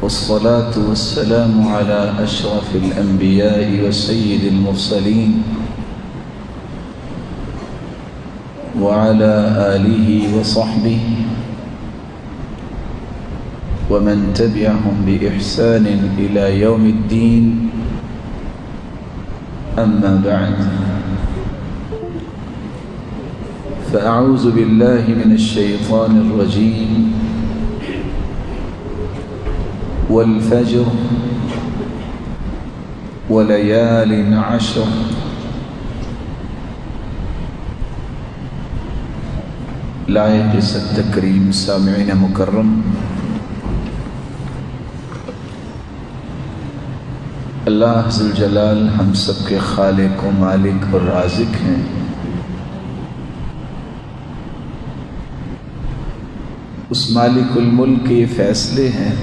والصلاة والسلام على أشرف الأنبياء وسيد المرسلين وعلى آله وصحبه ومن تبعهم بإحسان إلى يوم الدين. أما بعد، فأعوذ بالله من الشيطان الرجيم. والفجر وليال عشر. لائق تکریم سامعین مکرم، اللہ ذو الجلال ہم سب کے خالق و مالک اور رازق ہیں۔ اس مالک الملک کے یہ فیصلے ہیں،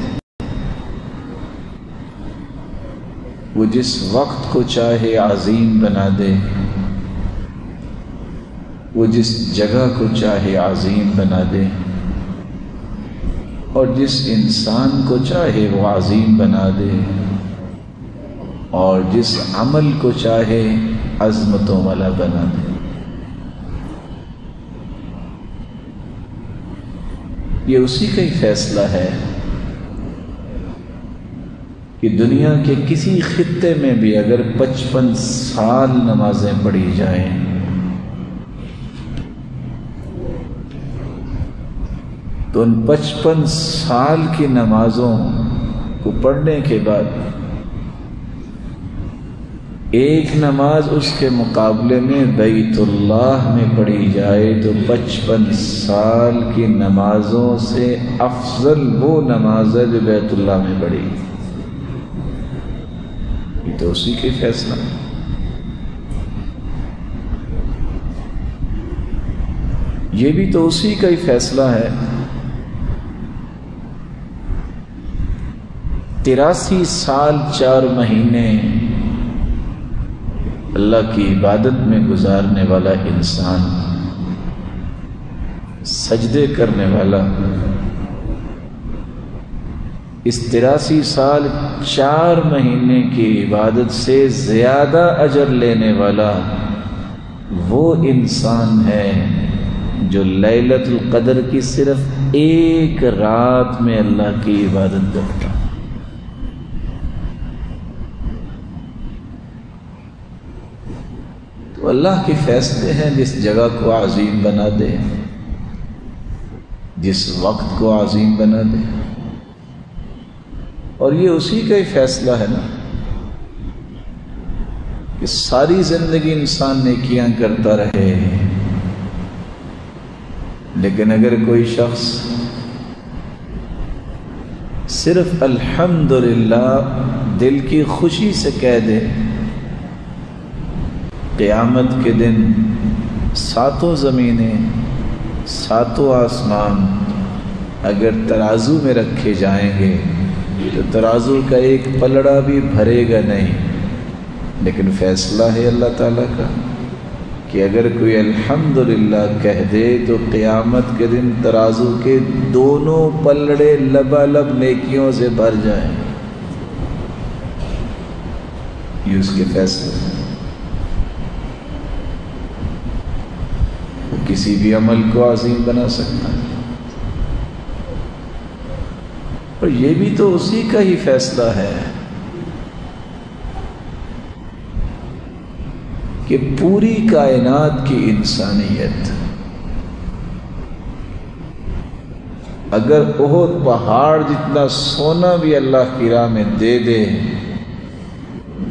وہ جس وقت کو چاہے عظیم بنا دے، وہ جس جگہ کو چاہے عظیم بنا دے، اور جس انسان کو چاہے وہ عظیم بنا دے، اور جس عمل کو چاہے عظمتوں والا بنا دے۔ یہ اسی کا ہی فیصلہ ہے کہ دنیا کے کسی خطے میں بھی اگر 55 سال نمازیں پڑھی جائیں تو ان 55 سال کی نمازوں کو پڑھنے کے بعد ایک نماز اس کے مقابلے میں بیت اللہ میں پڑھی جائے تو 55 سال کی نمازوں سے افضل وہ نماز ہے جو بیت اللہ میں پڑھی۔ یہ تو اسی کے فیصلہ، یہ بھی تو اسی کا ہی فیصلہ ہے۔ 83 سال 4 مہینے اللہ کی عبادت میں گزارنے والا انسان، سجدے کرنے والا، اس 83 سال 4 مہینے کی عبادت سے زیادہ اجر لینے والا وہ انسان ہے جو لیلۃ القدر کی صرف ایک رات میں اللہ کی عبادت کرتا۔ تو اللہ کے فیصلے ہیں، جس جگہ کو عظیم بنا دے، جس وقت کو عظیم بنا دے، اور یہ اسی کا ہی فیصلہ ہے نا کہ ساری زندگی انسان نیکیاں کرتا رہے، لیکن اگر کوئی شخص صرف الحمدللہ دل کی خوشی سے کہہ دے، قیامت کے دن 7 زمینیں 7 آسمان اگر ترازو میں رکھے جائیں گے تو ترازو کا ایک پلڑا بھی بھرے گا نہیں، لیکن فیصلہ ہے اللہ تعالیٰ کا کہ اگر کوئی الحمدللہ کہہ دے تو قیامت کے دن ترازو کے دونوں پلڑے لبالب نیکیوں سے بھر جائیں۔ یہ اس کے فیصلے ہیں۔ کسی بھی عمل کو عظیم بنا سکتا ہے، اور یہ بھی تو اسی کا ہی فیصلہ ہے کہ پوری کائنات کی انسانیت اگر احد پہاڑ جتنا سونا بھی اللہ کی راہ میں دے دے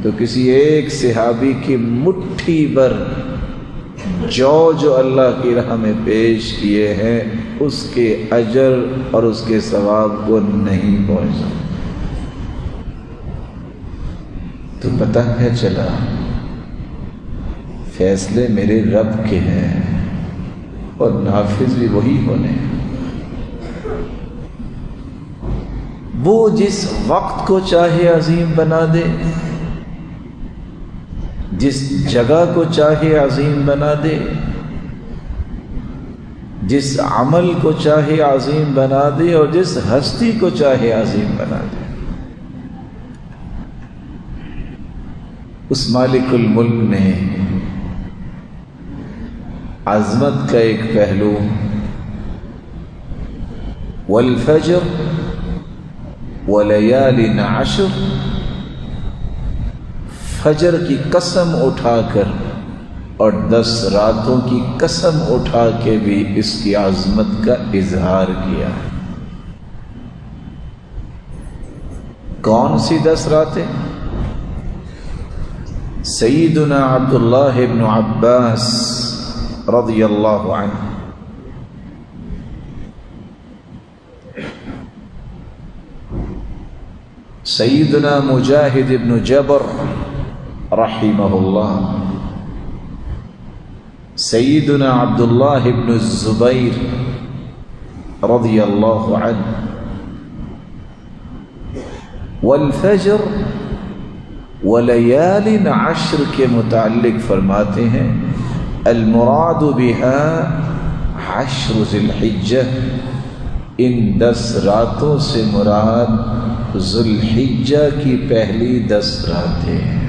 تو کسی ایک صحابی کی مٹھی بھر جو اللہ کی راہ میں پیش کیے ہیں اس کے اجر اور اس کے ثواب کو نہیں پہنچا۔ تو پتہ کیا چلا؟ فیصلے میرے رب کے ہیں اور نافذ بھی وہی ہونے ہیں۔ وہ جس وقت کو چاہے عظیم بنا دے، جس جگہ کو چاہے عظیم بنا دے، جس عمل کو چاہے عظیم بنا دے، اور جس ہستی کو چاہے عظیم بنا دے۔ اس مالک الملک نے عظمت کا ایک پہلو والفجر ولیال عشر، فجر کی قسم اٹھا کر اور 10 راتوں کی قسم اٹھا کے بھی اس کی عظمت کا اظہار کیا۔ کون سی 10 راتیں؟ سیدنا عبداللہ ابن عباس رضی اللہ عنہ سیدنا مجاہد ابن جبر رحمہ اللہ، سیدنا عبداللہ ابن الزبیر رضی اللہ عنہ، والفجر ولیال عشر کے متعلق فرماتے ہیں المراد بها عشر ذی الحجہ، ان 10 راتوں سے مراد ذی الحجہ کی پہلی 10 راتیں ہیں۔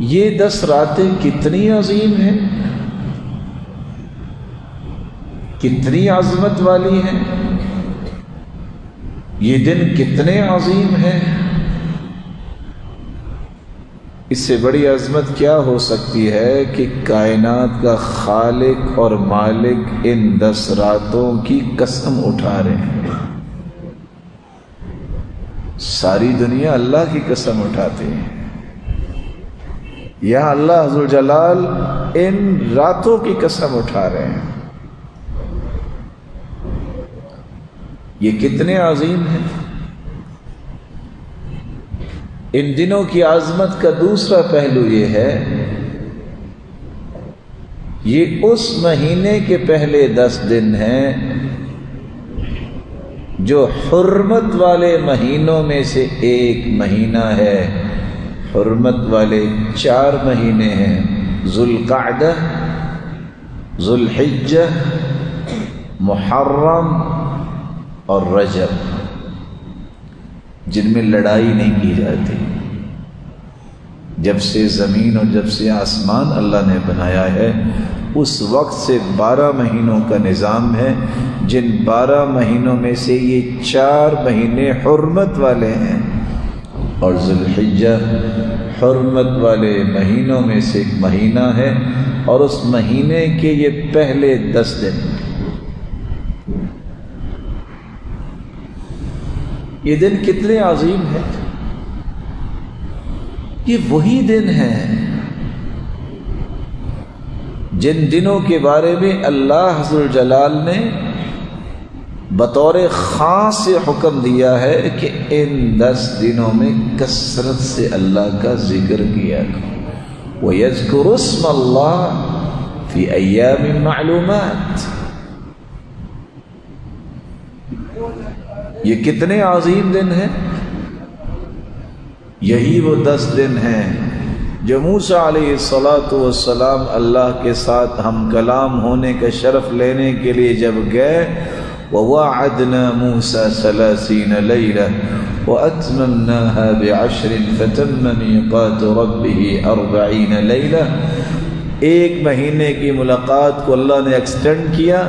یہ 10 راتیں کتنی عظیم ہیں، کتنی عظمت والی ہیں، یہ دن کتنے عظیم ہیں۔ اس سے بڑی عظمت کیا ہو سکتی ہے کہ کائنات کا خالق اور مالک ان 10 راتوں کی قسم اٹھا رہے ہیں۔ ساری دنیا اللہ کی قسم اٹھاتے ہیں، یا اللہ عز و جلال ان راتوں کی قسم اٹھا رہے ہیں۔ یہ کتنے عظیم ہیں۔ ان دنوں کی عظمت کا دوسرا پہلو یہ ہے، یہ اس مہینے کے پہلے 10 دن ہیں جو حرمت والے مہینوں میں سے ایک مہینہ ہے۔ حرمت والے 4 مہینے ہیں، ذوالقعدہ، ذوالحجہ، محرم اور رجب، جن میں لڑائی نہیں کی جاتی۔ جب سے زمین اور جب سے آسمان اللہ نے بنایا ہے اس وقت سے 12 مہینوں کا نظام ہے، جن 12 مہینوں میں سے یہ 4 مہینے حرمت والے ہیں، اور ذوالحجہ حرمت والے مہینوں میں سے ایک مہینہ ہے، اور اس مہینے کے یہ پہلے 10 دن۔ یہ دن کتنے عظیم ہیں۔ یہ وہی دن ہیں جن دنوں کے بارے میں اللہ عز و جلال نے بطور خاص سے حکم دیا ہے کہ ان 10 دنوں میں کثرت سے اللہ کا ذکر کیا کرو۔ وَيَذْكُرُ اسْمَ اللَّهِ فِي أَيَّامٍ مَعْلُومَاتٍ۔ یہ کتنے عظیم دن ہیں۔ یہی وہ 10 دن ہیں جو موسیٰ علیہ السلام اللہ کے ساتھ ہم کلام ہونے کا شرف لینے کے لیے جب گئے، وَوَعَدْنَا مُوسَى 30 لَيْلَةً وَأَتْمَمْنَاهَا ب10 فَتَمَّ مِيقَاتُ رَبِّهِ 40 لَيْلَةً۔ ایک مہینے کی ملاقات کو اللہ نے ایکسٹینڈ کیا،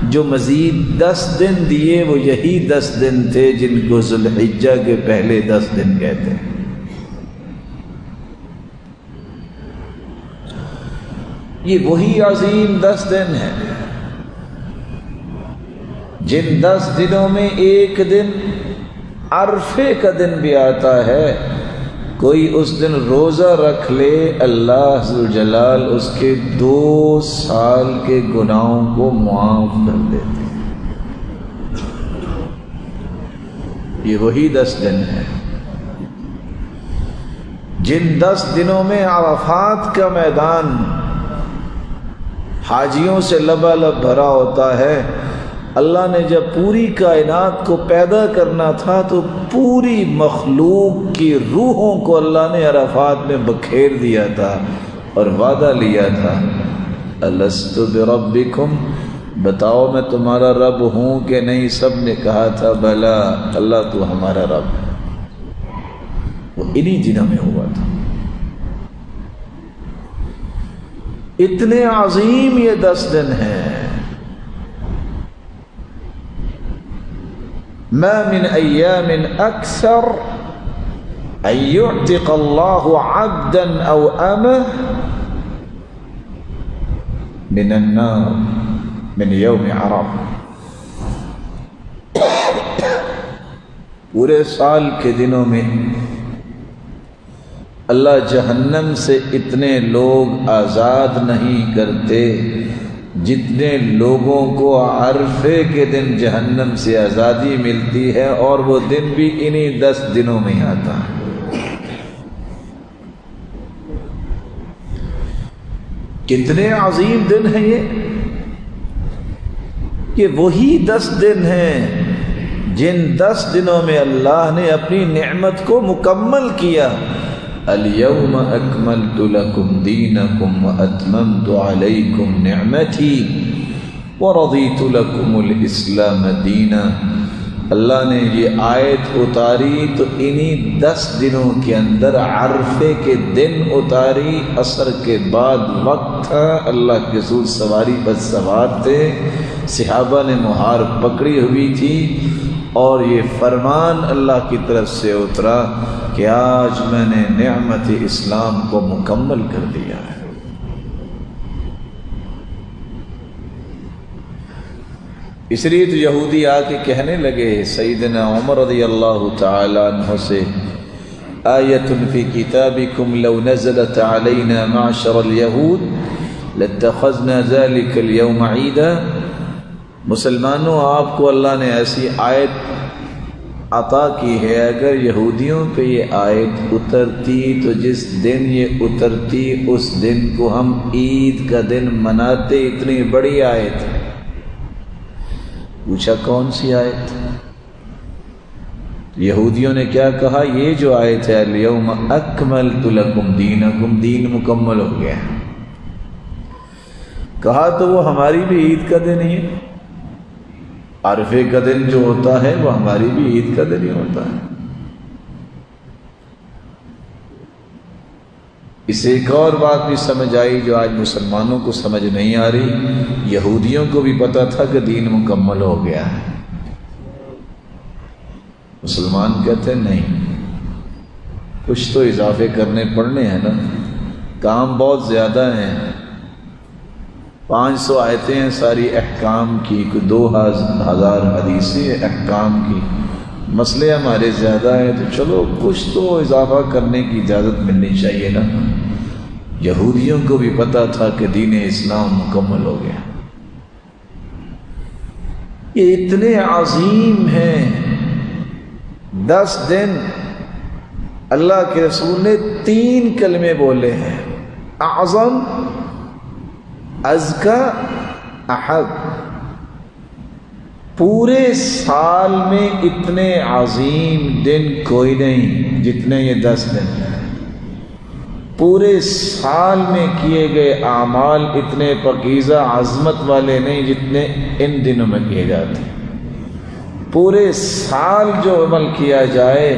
جو مزید 10 دن دیے وہ یہی 10 دن تھے جن کو ذوالحجہ کے پہلے 10 دن کہتے ہیں۔ یہ وہی عظیم 10 دن ہیں جن 10 دنوں میں ایک دن عرفے کا دن بھی آتا ہے۔ کوئی اس دن روزہ رکھ لے، اللہ عز و جلال اس کے 2 سال کے گناہوں کو معاف کر دیتے ہیں۔ یہ وہی 10 دن ہیں جن 10 دنوں میں عرفات کا میدان حاجیوں سے لبالب بھرا ہوتا ہے۔ اللہ نے جب پوری کائنات کو پیدا کرنا تھا تو پوری مخلوق کی روحوں کو اللہ نے عرفات میں بکھیر دیا تھا اور وعدہ لیا تھا، الست بربکم، بتاؤ میں تمہارا رب ہوں کہ نہیں؟ سب نے کہا تھا بلا، اللہ تو ہمارا رب ہے۔ وہ انہی دنوں میں ہوا تھا۔ اتنے عظیم یہ 10 دن ہیں۔ ما من ایام اکثر ان یعتق اللہ عبدا او امہ من النار من یوم عرفہ۔ پورے سال کے دنوں میں اللہ جہنم سے اتنے لوگ آزاد نہیں کرتے جتنے لوگوں کو عرفے کے دن جہنم سے آزادی ملتی ہے، اور وہ دن بھی انہی 10 دنوں میں آتا ہے۔ کتنے عظیم دن ہیں یہ وہی 10 دن ہیں جن 10 دنوں میں اللہ نے اپنی نعمت کو مکمل کیا۔ اليوم اکملت لکم دینکم واتممت علیکم نعمتی ورضیت لکم الاسلام دینا۔ اللہ نے یہ آیت اتاری تو انہی 10 دنوں کے اندر عرفے کے دن اتاری، عصر کے بعد وقت تھا، اللہ کے رسول سواری پر سوار تھے، صحابہ نے مہار پکڑی ہوئی تھی، اور یہ فرمان اللہ کی طرف سے اترا کہ آج میں نے نعمت اسلام کو مکمل کر دیا ہے۔ اس لیے تو یہودی آ کے کہنے لگے سیدنا عمر رضی اللہ تعالی عنہ سے، آیۃ فی کتابکم لو نزلت علینا معشر الیہود لاتخذنا ذلک اليوم عیدا۔ مسلمانوں، آپ کو اللہ نے ایسی آیت عطا کی ہے، اگر یہودیوں پہ یہ آیت اترتی تو جس دن یہ اترتی اس دن کو ہم عید کا دن مناتے۔ اتنی بڑی آیت۔ پوچھا کون سی آیت؟ یہودیوں نے کیا کہا؟ یہ جو آیت ہے الیوم اکملت لکم دینکم، دین مکمل ہو گیا۔ کہا تو وہ ہماری بھی عید کا دن ہی ہے، عرفے کا دن جو ہوتا ہے وہ ہماری بھی عید کا دن ہی ہوتا ہے۔ اسے ایک اور بات بھی سمجھ آئی جو آج مسلمانوں کو سمجھ نہیں آ رہی۔ یہودیوں کو بھی پتا تھا کہ دین مکمل ہو گیا ہے، مسلمان کہتے ہیں نہیں، کچھ تو اضافے کرنے پڑنے ہیں نا، کام بہت زیادہ ہیں، 500 آیتیں ہیں ساری احکام کی، 2000 حدیثیں احکام کی، مسئلے ہمارے زیادہ ہیں، تو چلو کچھ تو اضافہ کرنے کی اجازت ملنی چاہیے نا۔ یہودیوں کو بھی پتا تھا کہ دین اسلام مکمل ہو گیا۔ یہ اتنے عظیم ہیں 10 دن۔ اللہ کے رسول نے 3 کلمے بولے ہیں، اعظم، ازکا، احب۔ پورے سال میں اتنے عظیم دن کوئی نہیں جتنے یہ 10 دن ہیں۔ پورے سال میں کیے گئے اعمال اتنے پاکیزہ عظمت والے نہیں جتنے ان دنوں میں کیے جاتے ہیں۔ پورے سال جو عمل کیا جائے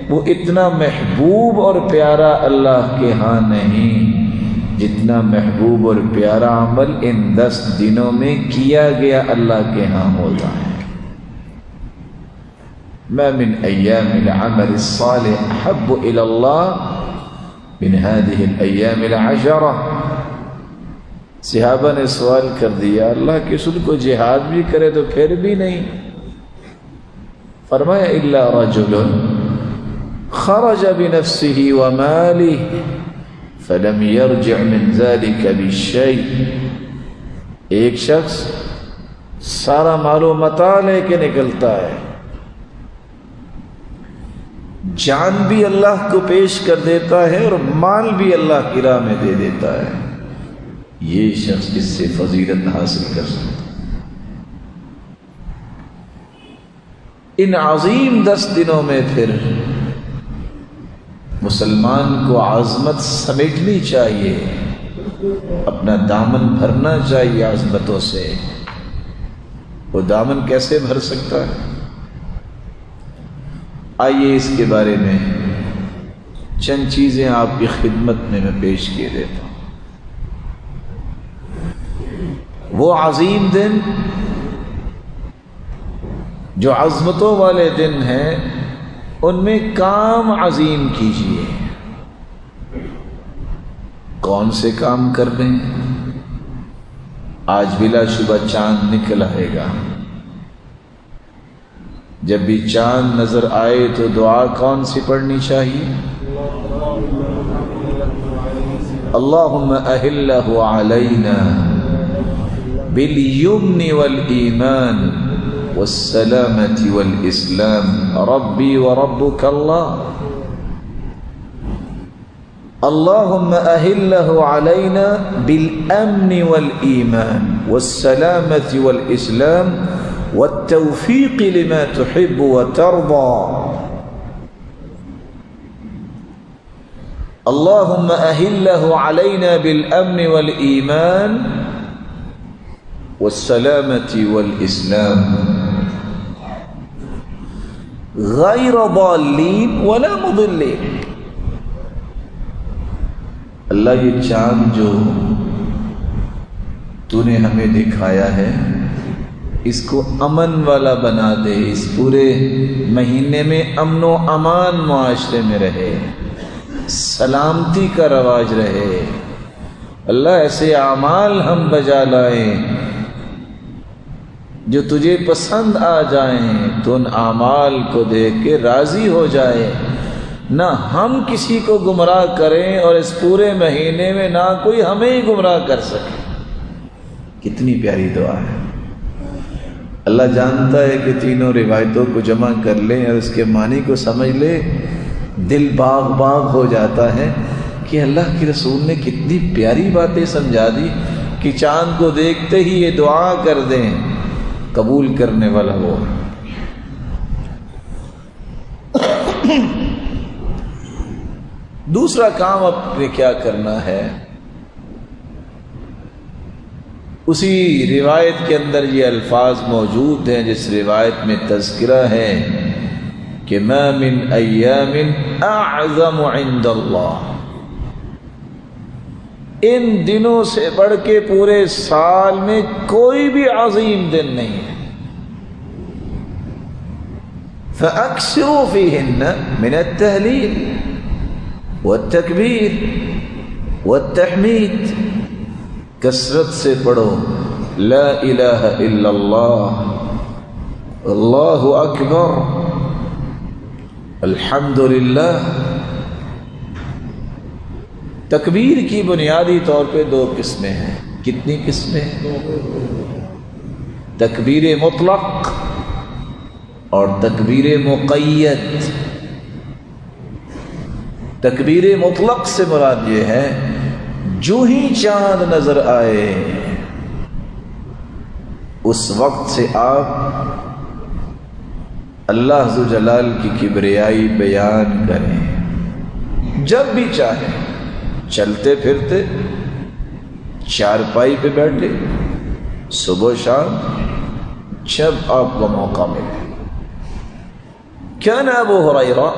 وہ اتنا محبوب اور پیارا اللہ کے ہاں نہیں جتنا محبوب اور پیارا عمل ان 10 دنوں میں کیا گیا اللہ کے ہاں ہوتا ہے۔ ما من ایام العمل الصالح احب الى اللہ من هذه الايام العشرة۔ صحابہ نے سوال کر دیا اللہ کے رسول کو جہاد بھی کرے تو پھر بھی نہیں؟ فرمایا الا رجل خرج بنفسه وماله فلم يرجع من ذلك بشيء۔ ایک شخص سارا مال و متاع لے کے نکلتا ہے، جان بھی اللہ کو پیش کر دیتا ہے اور مال بھی اللہ کی راہ میں دے دیتا ہے، یہ شخص اس سے فضیلت حاصل کر سکتا ہے۔ ان عظیم 10 دنوں میں پھر مسلمان کو عظمت سمیٹنی چاہیے، اپنا دامن بھرنا چاہیے عظمتوں سے۔ وہ دامن کیسے بھر سکتا ہے؟ آئیے اس کے بارے میں چند چیزیں آپ کی خدمت میں پیش کیے دیتا ہوں۔ وہ عظیم دن جو عظمتوں والے دن ہیں، ان میں کام عظیم کیجیے۔ کون سے کام کر رہے ہیں؟ آج بلا شبہ چاند نکل آئے گا۔ جب بھی چاند نظر آئے تو دعا کون سی پڑھنی چاہیے؟ اللہم اہلہ علینا بالیمن والایمان والسلامة والاسلام ربی وربک اللہ۔ اللہم اہلہ علینا بالامن والایمان والسلامة والاسلام والتوفیق لما تحب وترضى۔ اللہم اہلہ علینا بالامن والایمان والسلامة والاسلام غیر ضالین ولا مضلین۔ اللہ، یہ چاند جو تو نے ہمیں دکھایا ہے، اس کو امن والا بنا دے، اس پورے مہینے میں امن و امان معاشرے میں رہے، سلامتی کا رواج رہے۔ اللہ، ایسے اعمال ہم بجا لائیں جو تجھے پسند آ جائیں، تو ان اعمال کو دیکھ کے راضی ہو جائے، نہ ہم کسی کو گمراہ کریں اور اس پورے مہینے میں نہ کوئی ہمیں ہی گمراہ کر سکے۔ کتنی پیاری دعا ہے۔ اللہ جانتا ہے کہ تینوں روایتوں کو جمع کر لیں اور اس کے معنی کو سمجھ لے، دل باغ باغ ہو جاتا ہے کہ اللہ کے رسول نے کتنی پیاری باتیں سمجھا دی کہ چاند کو دیکھتے ہی یہ دعا کر دیں، قبول کرنے والا وہ۔ دوسرا کام اب نے کیا کرنا ہے؟ اسی روایت کے اندر یہ الفاظ موجود ہیں جس روایت میں تذکرہ ہے کہ ما من ایام اعظم عند اللہ، ان دنوں سے بڑھ کے پورے سال میں کوئی بھی عظیم دن نہیں ہے۔ فاکثروا فیہن من التہلیل والتکبیر والتحمید، کثرت سے پڑھو لا الہ الا اللہ، اللہ اکبر، الحمدللہ۔ تکبیر کی بنیادی طور پہ دو قسمیں ہیں۔ کتنی قسمیں ہیں؟ تکبیر مطلق اور تکبیر مقید۔ تکبیر مطلق سے مراد یہ ہے جو ہی چاند نظر آئے اس وقت سے آپ اللہ ذوالجلال کی کبریائی بیان کریں، جب بھی چاہیں، چلتے پھرتے، چارپائی پہ بیٹھے، صبح شام، جب آپ کو موقع ملے۔ كان ابو هريرة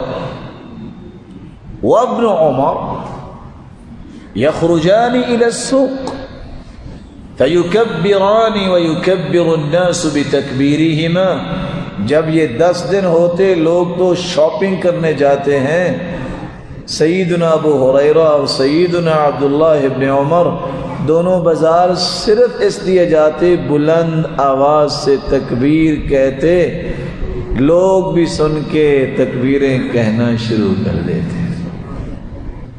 وابن عمر يخرجان إلى السوق فيكبران ويكبر الناس بتكبيرهما۔ جب یہ 10 دن ہوتے لوگ تو شاپنگ کرنے جاتے ہیں، سیدنا ابو ہریرہ اور سیدنا عبداللہ ابن عمر دونوں بازار صرف اس لیے جاتے بلند آواز سے تکبیر کہتے، لوگ بھی سن کے تکبیریں کہنا شروع کر دیتے۔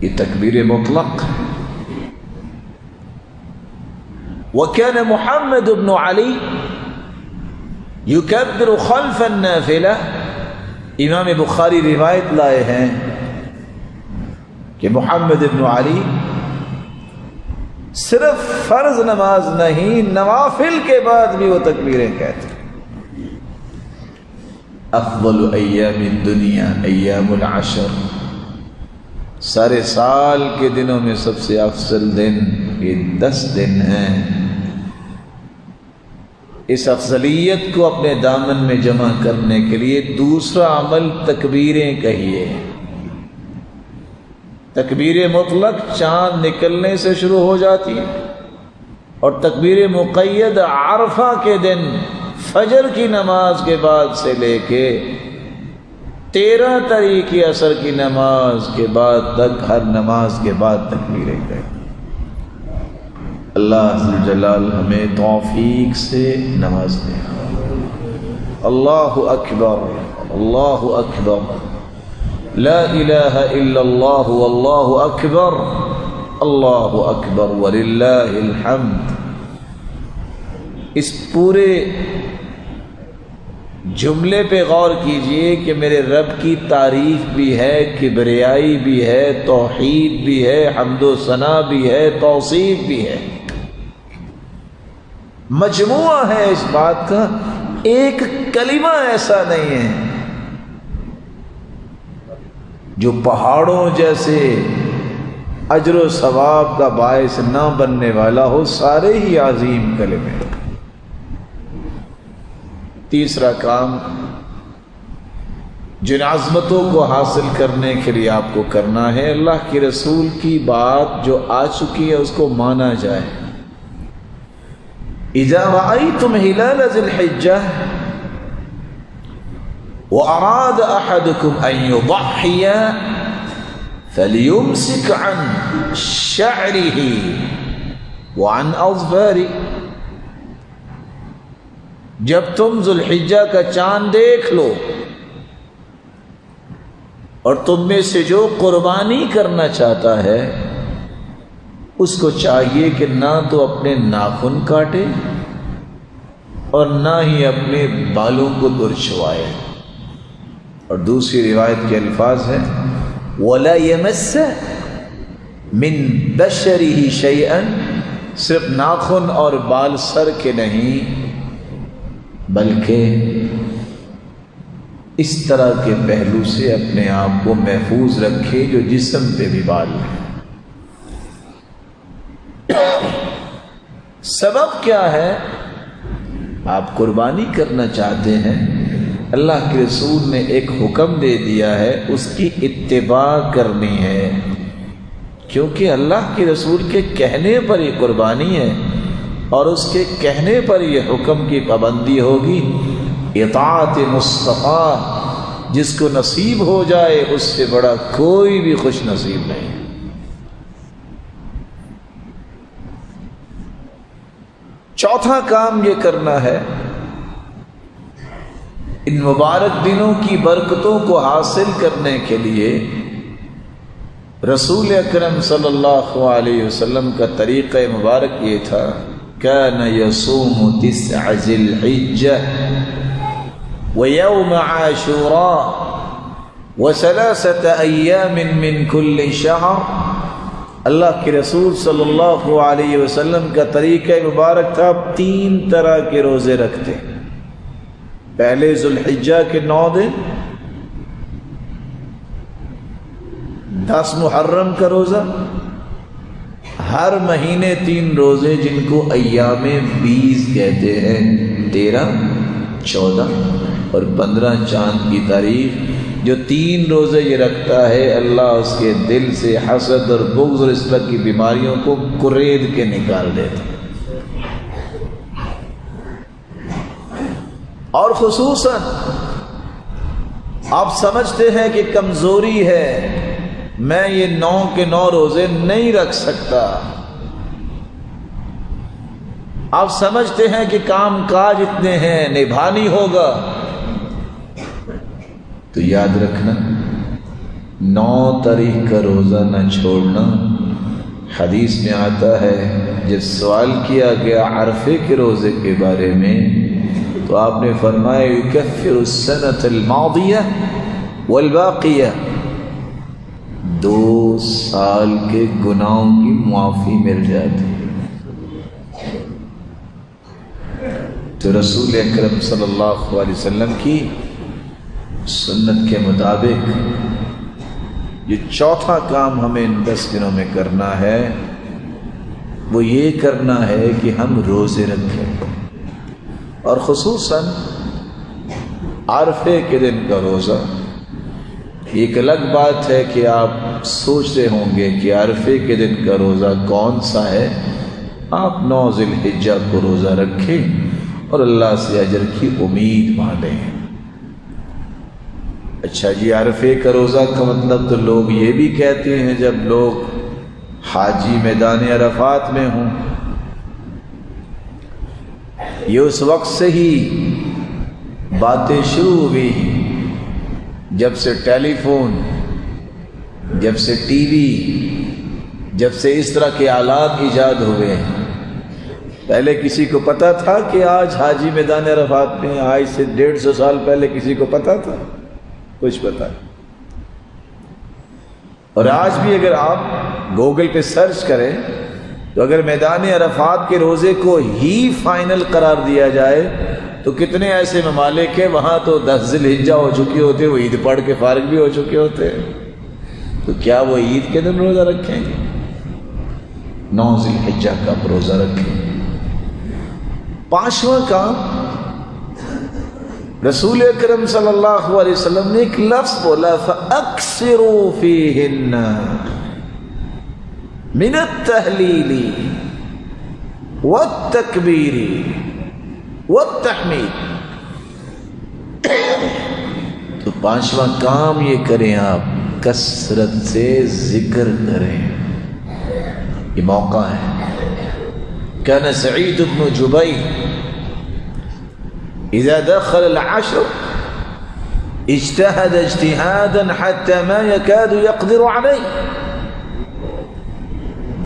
یہ تکبیر مطلق۔ وكان محمد بن علي يكبر خلف النافلة۔ امام بخاری روایت لائے ہیں کہ محمد بن علی صرف فرض نماز نہیں، نوافل کے بعد بھی وہ تکبیریں کہتے۔ افضل ایام الدنیا ایام العشر، سارے سال کے دنوں میں سب سے افضل دن یہ 10 دن ہیں۔ اس افضلیت کو اپنے دامن میں جمع کرنے کے لیے دوسرا عمل تکبیریں کہیے۔ تکبیر مطلق چاند نکلنے سے شروع ہو جاتی ہے، اور تکبیر مقید عرفہ کے دن فجر کی نماز کے بعد سے لے کے 13 تاریخ کی عصر کی نماز کے بعد تک ہر نماز کے بعد تکبیریں کریں۔ اللہ عز و جلال ہمیں توفیق سے نواز دے۔ اللہ اکبر، اللہ اکبر، لا الہ الا اللہ واللہ اکبر، اللہ اکبر وللہ الحمد۔ اس پورے جملے پہ غور کیجئے کہ میرے رب کی تعریف بھی ہے، کبریائی بھی ہے، توحید بھی ہے، حمد و ثنا بھی ہے، توصیف بھی ہے، مجموعہ ہے اس بات کا، ایک کلمہ ایسا نہیں ہے جو پہاڑوں جیسے اجر و ثواب کا باعث نہ بننے والا ہو، سارے ہی عظیم کلمے۔ تیسرا کام جن عظمتوں کو حاصل کرنے کے لیے آپ کو کرنا ہے، اللہ کے رسول کی بات جو آ چکی ہے اس کو مانا جائے۔ اذا رأيتم هلال ذي الحجة وأراد أحدكم أن يضحي فليمسك عن شعره وعن أظفاره۔ جب تم ذو الحجہ کا چاند دیکھ لو اور تم میں سے جو قربانی کرنا چاہتا ہے اس کو چاہیے کہ نہ تو اپنے ناخن کاٹے اور نہ ہی اپنے بالوں کو درچوائے۔ اور دوسری روایت کے الفاظ ہیں وَلَا يَمَسَّ مِن بَشَرِهِ شَيْئًا، صرف ناخن اور بال سر کے نہیں بلکہ اس طرح کے پہلو سے اپنے آپ کو محفوظ رکھے جو جسم پہ بھی بال ہے۔ سبب کیا ہے؟ آپ قربانی کرنا چاہتے ہیں، اللہ کے رسول نے ایک حکم دے دیا ہے، اس کی اتباع کرنی ہے، کیونکہ اللہ کے رسول کے کہنے پر یہ قربانی ہے اور اس کے کہنے پر یہ حکم کی پابندی ہوگی۔ اطاعت مصطفیٰ جس کو نصیب ہو جائے اس سے بڑا کوئی بھی خوش نصیب نہیں۔ چوتھا کام یہ کرنا ہے، ان مبارک دنوں کی برکتوں کو حاصل کرنے کے لیے رسول اکرم صلی اللہ علیہ وسلم کا طریقہ مبارک یہ تھا، كان يصوم 9 ذي الحجة ويوم عاشوراء و3 أيام من كل شهر۔ اللہ کے رسول صلی اللہ علیہ وسلم کا طریقہ مبارک تھا، 3 طرح کے روزے رکھتے۔ پہلے ذو الحجہ کے 9 دن، 10 محرم کا روزہ، ہر مہینے 3 روزے جن کو ایام 20 کہتے ہیں، 13، 14 اور 15 چاند کی تاریخ۔ جو 3 روزے یہ رکھتا ہے اللہ اس کے دل سے حسد اور بغض اور اس طرح کی بیماریوں کو کرید کے نکال دیتا۔ اور خصوصاً آپ سمجھتے ہیں کہ کمزوری ہے، میں یہ 9 کے 9 روزے نہیں رکھ سکتا، آپ سمجھتے ہیں کہ کام کاج اتنے ہیں نبھانی ہوگا، تو یاد رکھنا 9 تاریخ کا روزہ نہ چھوڑنا۔ حدیث میں آتا ہے جب سوال کیا گیا عرفے کے روزے کے بارے میں تو آپ نے فرمایا یکفر السنۃ الماضیہ والباقیہ، 2 سال کے گناہوں کی معافی مل جاتی ہے۔ تو رسول اکرم صلی اللہ علیہ وسلم کی سنت کے مطابق یہ چوتھا کام ہمیں ان 10 دنوں میں کرنا ہے، وہ یہ کرنا ہے کہ ہم روزے رکھیں، اور خصوصاً عرفے کے دن کا روزہ ایک الگ بات ہے کہ آپ سوچ رہے ہوں گے کہ عرفے کے دن کا روزہ کون سا ہے، آپ 9 ذی الحجہ کو روزہ رکھیں اور اللہ سے اجر کی امید مانیں۔ اچھا جی، عرفے کا روزہ کا مطلب تو لوگ یہ بھی کہتے ہیں جب لوگ حاجی میدان عرفات میں ہوں، یہ اس وقت سے ہی باتیں شروع ہو گئی جب سے ٹیلی فون، جب سے ٹی وی، جب سے اس طرح کے آلات ایجاد ہوئے ہیں۔ پہلے کسی کو پتا تھا کہ آج حاجی میدان عرفات میں، آج سے 150 سال پہلے کسی کو پتا تھا؟ کچھ پتا نہیں۔ اور آج بھی اگر آپ گوگل پہ سرچ کریں تو اگر میدان عرفات کے روزے کو ہی فائنل قرار دیا جائے تو کتنے ایسے ممالک ہیں وہاں تو 10 ذی الحجہ ہو چکی ہوتے، وہ عید پڑھ کے فارغ بھی ہو چکے ہوتے، تو کیا وہ عید کے دن روزہ رکھیں گے؟ 9 ذی الحجہ کا روزہ رکھیں۔ 5واں کام، رسول اکرم صلی اللہ علیہ وسلم نے ایک لفظ بولا، فَأَكْثِرُوا فِيهِنَّ مِنَ التَّهْلِيلِ وَالتَّكْبِيرِ وَالتَّحْمِيدِ۔ تو 5واں کام یہ کریں، آپ کثرت سے ذکر کریں، یہ موقع ہے۔ كان سعید بن جبیر اذا دخل العشر اجتهد اجتهادا حتى ما يكاد يقدر عليه۔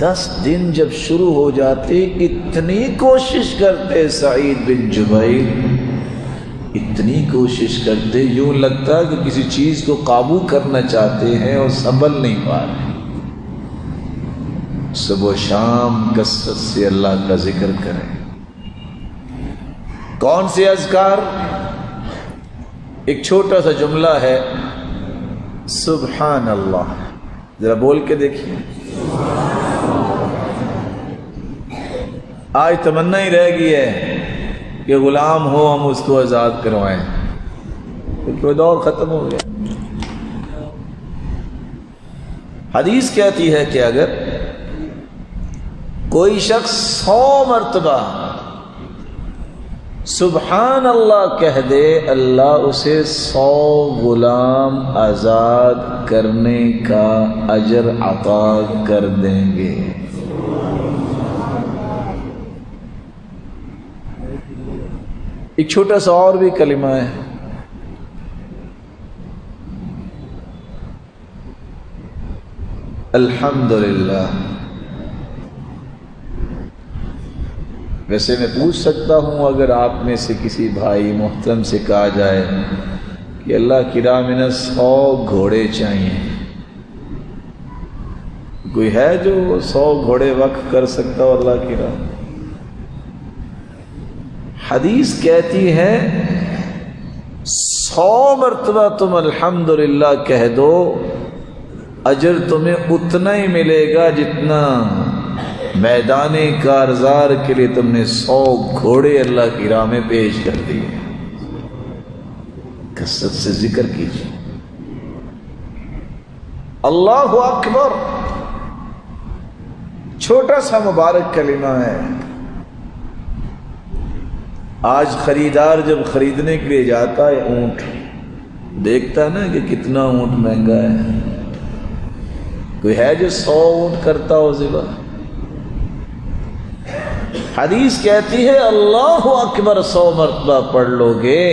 10 دن جب شروع ہو جاتے اتنی کوشش کرتے سعید بن جبیر، اتنی کوشش کرتے یوں لگتا کہ کسی چیز کو قابو کرنا چاہتے ہیں اور سنبھل نہیں پا رہے۔ صبح و شام کثرت سے اللہ کا ذکر کریں۔ کون سے اذکار؟ ایک چھوٹا سا جملہ ہے، سبحان اللہ، ذرا بول کے دیکھیے۔ آج تمنا ہی رہ گئی ہے کہ غلام ہو ہم اس کو آزاد کروائیں، کیونکہ وہ دور ختم ہو گیا۔ حدیث کہتی ہے کہ اگر کوئی شخص 100 مرتبہ سبحان اللہ کہہ دے، اللہ اسے 100 غلام آزاد کرنے کا اجر عطا کر دیں گے۔ ایک چھوٹا سا اور بھی کلمہ ہے، الحمدللہ۔ ویسے میں پوچھ سکتا ہوں، اگر آپ میں سے کسی بھائی محترم سے کہا جائے کہ اللہ کی راہ میں 100 گھوڑے چاہیے، کوئی ہے جو 100 گھوڑے وقف کر سکتا ہو اللہ کی راہ؟ حدیث کہتی ہے 100 مرتبہ تم الحمدللہ کہہ دو، اجر تمہیں اتنا ہی ملے گا جتنا میدان کارزار کے لیے تم نے 100 گھوڑے اللہ کی راہ میں پیش کر دیے۔ کثرت سے ذکر کیجیے، اللہ اکبر۔ چھوٹا سا مبارک کلمہ ہے۔ آج خریدار جب خریدنے کے لیے جاتا ہے اونٹ، دیکھتا ہے نا کہ کتنا اونٹ مہنگا ہے، کوئی ہے جو 100 اونٹ کرتا ہو ذبح؟ حدیث کہتی ہے اللہ اکبر 100 مرتبہ پڑھ لو گے،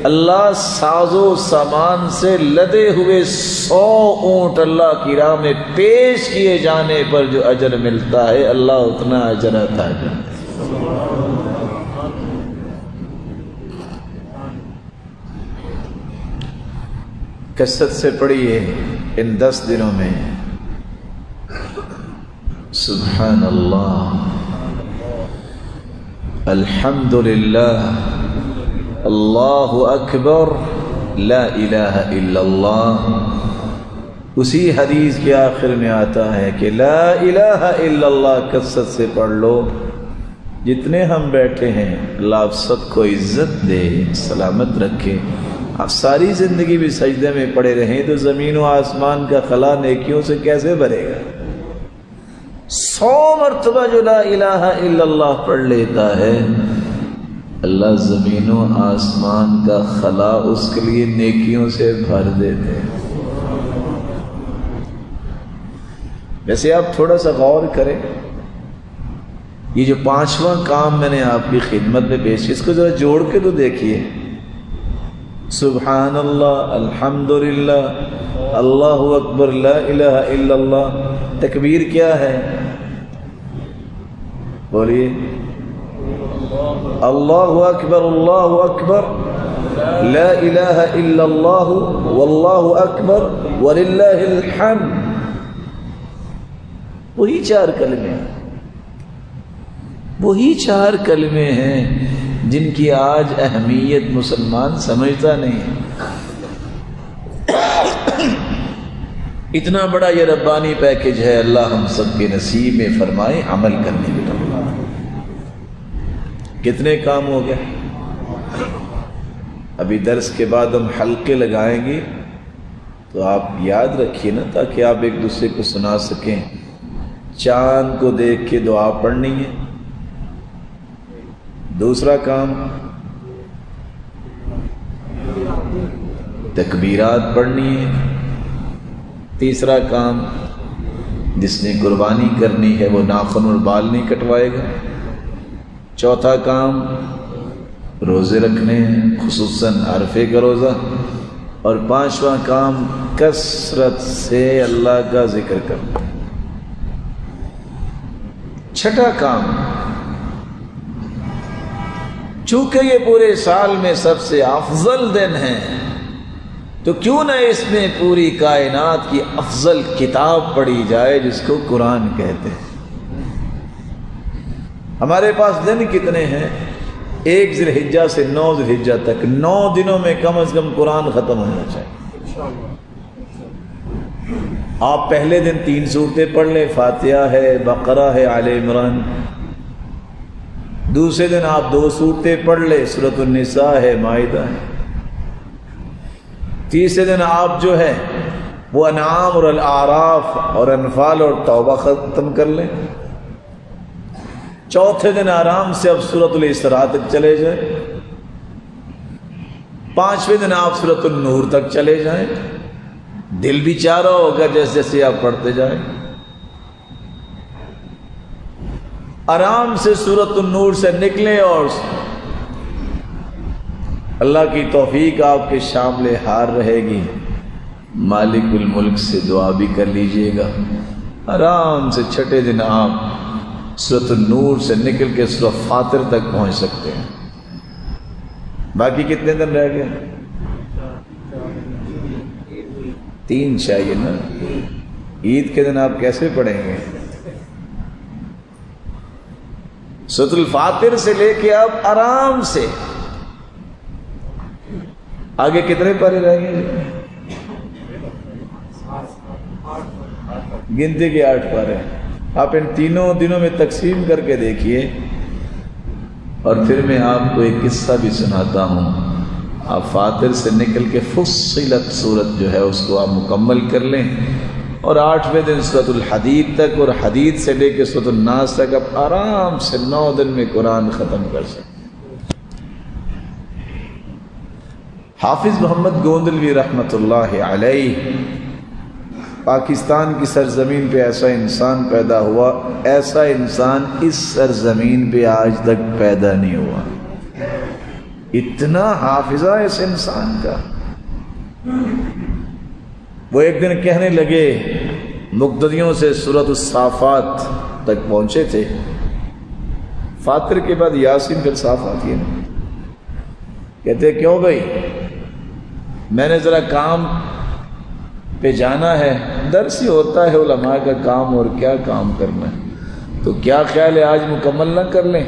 اللہ ساز و سامان سے لدے ہوئے 100 اونٹ اللہ کی راہ میں پیش کیے جانے پر جو اجر ملتا ہے، اللہ اتنا اجر عطا کرتا ہے۔ کثرت سے پڑھیے ان 10 دنوں میں سبحان اللہ، الحمدللہ، اللہ اکبر، لا الہ الا اللہ۔ اسی حدیث کے آخر میں آتا ہے کہ لا الہ الا اللہ کثرت سے پڑھ لو۔ جتنے ہم بیٹھے ہیں اللہ آپ سب کو عزت دے، سلامت رکھے، آپ ساری زندگی بھی سجدے میں پڑے رہیں تو زمین و آسمان کا خلا نیکیوں سے کیسے بھرے گا؟ 100 مرتبہ جو لا الہ الا اللہ پڑھ لیتا ہے، اللہ زمین و آسمان کا خلا اس کے لیے نیکیوں سے بھر دیتے ہیں۔ ویسے آپ تھوڑا سا غور کریں، یہ جو 5واں کام میں نے آپ کی خدمت میں پیش کیا، اس کو ذرا جوڑ کے تو دیکھیے۔ سبحان اللہ، الحمدللہ، اللہ اکبر، لا الہ الا اللہ۔ تکبیر کیا ہے؟ بولیے، اللہ اکبر، اللہ اکبر، لا الہ الا اللہ، واللہ اکبر، وللہ الحمد۔ وہی 4 کلمے ہیں، وہی 4 کلمے ہیں جن کی آج اہمیت مسلمان سمجھتا نہیں ہے۔ اتنا بڑا یہ ربانی پیکج ہے، اللہ ہم سب کے نصیب میں فرمائے عمل کرنے کے لیے۔ کتنے کام ہو گئے؟ ابھی درس کے بعد ہم حلقے لگائیں گے تو آپ یاد رکھیے نا، تاکہ آپ ایک دوسرے کو سنا سکیں۔ چاند کو دیکھ کے دعا پڑھنی ہے۔ دوسرا کام تکبیرات پڑھنی ہے۔ تیسرا کام جس نے قربانی کرنی ہے وہ ناخن اور بال نہیں کٹوائے گا۔ چوتھا کام روزے رکھنے ہیں، خصوصاً عرفے کا روزہ۔ اور 5واں کام کثرت سے اللہ کا ذکر کرنا۔ چھٹا کام، چونکہ یہ پورے سال میں سب سے افضل دن ہے تو کیوں نہ اس میں پوری کائنات کی افضل کتاب پڑھی جائے جس کو قرآن کہتے ہیں۔ ہمارے پاس دن کتنے ہیں؟ 1 ذی الحجہ سے 9 ذی الحجہ تک، 9 دنوں میں کم از کم قرآن ختم ہونا چاہیے۔ آپ پہلے دن 3 سورتیں پڑھ لیں، فاتحہ ہے، بقرہ ہے، آل عمران۔ دوسرے دن آپ 2 سورتیں پڑھ لیں، سورۃ النساء ہے، مائدہ ہے۔ تیسرے دن آپ جو ہے وہ انعام اور الاعراف اور انفال اور توبہ ختم کر لیں۔ چوتھے دن آرام سے اب سورۃ الاسراء تک چلے جائیں۔ 5ویں دن آپ سورۃ النور تک چلے جائیں۔ دل بھی چاہ رہا ہوگا جیسے جیسے آپ پڑھتے جائیں۔ آرام سے سورۃ النور سے نکلیں اور اللہ کی توفیق آپ کے شامل حال رہے گی، مالک الملک سے دعا بھی کر لیجئے گا۔ آرام سے چھٹے دن آپ سورۃ النور سے نکل کے سورۃ فاطر تک پہنچ سکتے ہیں۔ باقی کتنے دن رہ گئے؟ 3 چاہیے نا۔ عید کے دن آپ کیسے پڑھیں گے؟ سورۃ الفاطر سے لے کے آپ آرام سے آگے کتنے پارے رہ گئے؟ گنتی کے 8 پارے۔ آپ ان تینوں دنوں میں تقسیم کر کے دیکھیے۔ اور پھر میں آپ کو ایک قصہ بھی سناتا ہوں۔ آپ فاطر سے نکل کے فصلت سورت جو ہے اس کو آپ مکمل کر لیں، اور 8ویں دن سورۃ الحدید تک، اور حدید سے لے کے سورۃ الناس تک آپ آرام سے 9 دن میں قرآن ختم کر سکیں۔ حافظ محمد گوندلوی رحمۃ اللہ علیہ، پاکستان کی سرزمین پہ ایسا انسان پیدا ہوا، ایسا انسان اس سرزمین پہ آج تک پیدا نہیں ہوا۔ اتنا حافظہ اس انسان کا۔ وہ ایک دن کہنے لگے، مقتدیوں سے سورۃ الصافات تک پہنچے تھے۔ فاطر کے بعد یاسین پھر صافات یہ نہیں۔ کہتے کیوں بھائی؟ میں نے ذرا کام پہ جانا ہے، درس ہی ہوتا ہے علماء کا کام، اور کیا کام کرنا ہے، تو کیا خیال ہے آج مکمل نہ کر لیں؟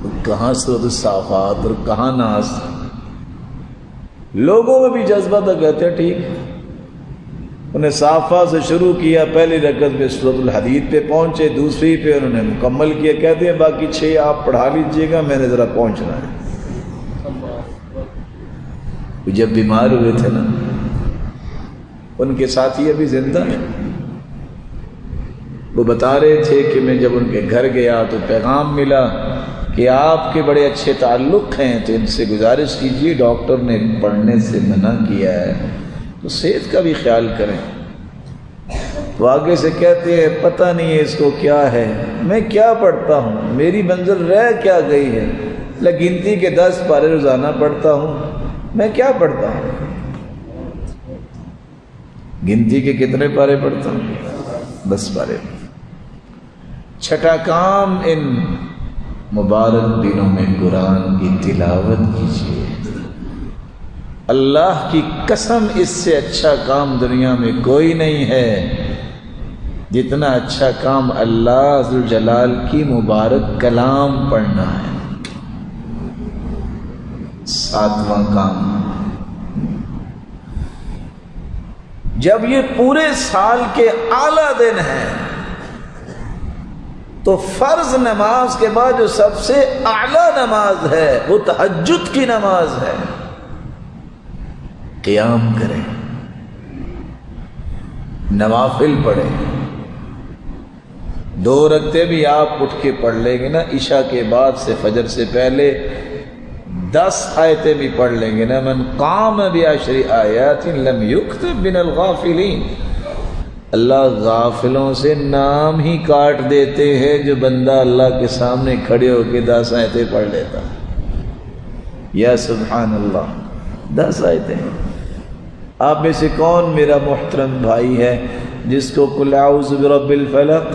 تو کہاں سورۃ الصافات اور کہاں ناس۔ لوگوں میں بھی جذبہ تھا، کہتے ٹھیک۔ انہیں صافات سے شروع کیا، پہلی رکعت میں سورۃ الحدید پہ پہنچے، دوسری پہ انہوں نے مکمل کیا۔ کہتے ہیں باقی 6 آپ پڑھا لیجئے گا، میں نے ذرا پہنچنا ہے۔ جب بیمار ہوئے تھے نا، ان کے ساتھی ابھی زندہ ہیں، وہ بتا رہے تھے کہ میں جب ان کے گھر گیا تو پیغام ملا کہ آپ کے بڑے اچھے تعلق ہیں، تو ان سے گزارش کیجیے، ڈاکٹر نے پڑھنے سے منع کیا ہے، تو صحت کا بھی خیال کریں۔ تو آگے سے کہتے ہیں پتہ نہیں ہے اس کو کیا ہے، میں کیا پڑھتا ہوں، میری منزل رہ کیا گئی ہے، گنتی کے 10 پارے روزانہ پڑھتا ہوں، میں کیا پڑھتا ہوں، گنتی کے کتنے پارے پڑھتا ہوں؟ 10 پارے۔ چھٹا کام، ان مبارک دنوں میں قرآن کی تلاوت کیجیے۔ اللہ کی قسم اس سے اچھا کام دنیا میں کوئی نہیں ہے جتنا اچھا کام اللہ ذوالجلال کی مبارک کلام پڑھنا ہے۔ 7واں کام، جب یہ پورے سال کے اعلیٰ دن ہیں تو فرض نماز کے بعد جو سب سے اعلیٰ نماز ہے وہ تہجد کی نماز ہے۔ قیام کریں، نوافل پڑھیں، 2 رکعتیں بھی آپ اٹھ کے پڑھ لیں گے نا، عشاء کے بعد سے فجر سے پہلے 10 آیتیں بھی پڑھ لیں گے نا، من قام بعشر آیات لم یکتب من الغافلین، اللہ غافلوں سے نام ہی کاٹ دیتے ہیں جو بندہ اللہ کے سامنے کھڑے ہو کے 10 آیتیں پڑھ لیتا۔ یا سبحان اللہ، 10 آیتیں۔ آپ میں سے کون میرا محترم بھائی ہے جس کو قل اعوذ برب الفلق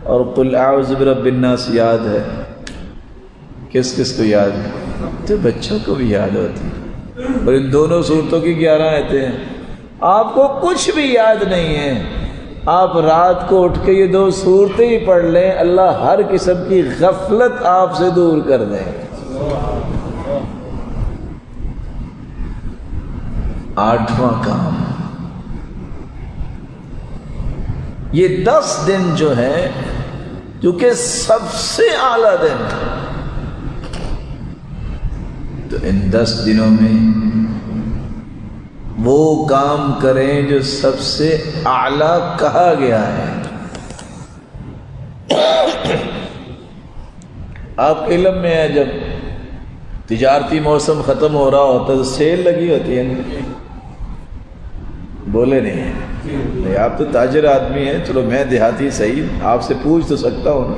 اور قل اعوذ برب الناس یاد ہے؟ کس کس کو یاد ہے؟ تو بچوں کو بھی یاد ہوتی، اور ان دونوں صورتوں کی 11 آیتیں ہیں۔ آپ کو کچھ بھی یاد نہیں ہے، آپ رات کو اٹھ کے یہ 2 صورتیں ہی پڑھ لیں، اللہ ہر قسم کی غفلت آپ سے دور کر دیں۔ 8واں کام، یہ 10 دن جو ہے جو کہ سب سے اعلیٰ دن ہے، تو ان 10 دنوں میں وہ کام کریں جو سب سے اعلیٰ کہا گیا ہے۔ آپ کے علم میں ہے جب تجارتی موسم ختم ہو رہا ہوتا ہے تو سیل لگی ہوتی ہے نا، بولے نہیں، آپ تو تاجر آدمی ہیں، چلو میں دیہاتی صحیح، آپ سے پوچھ تو سکتا ہوں نا۔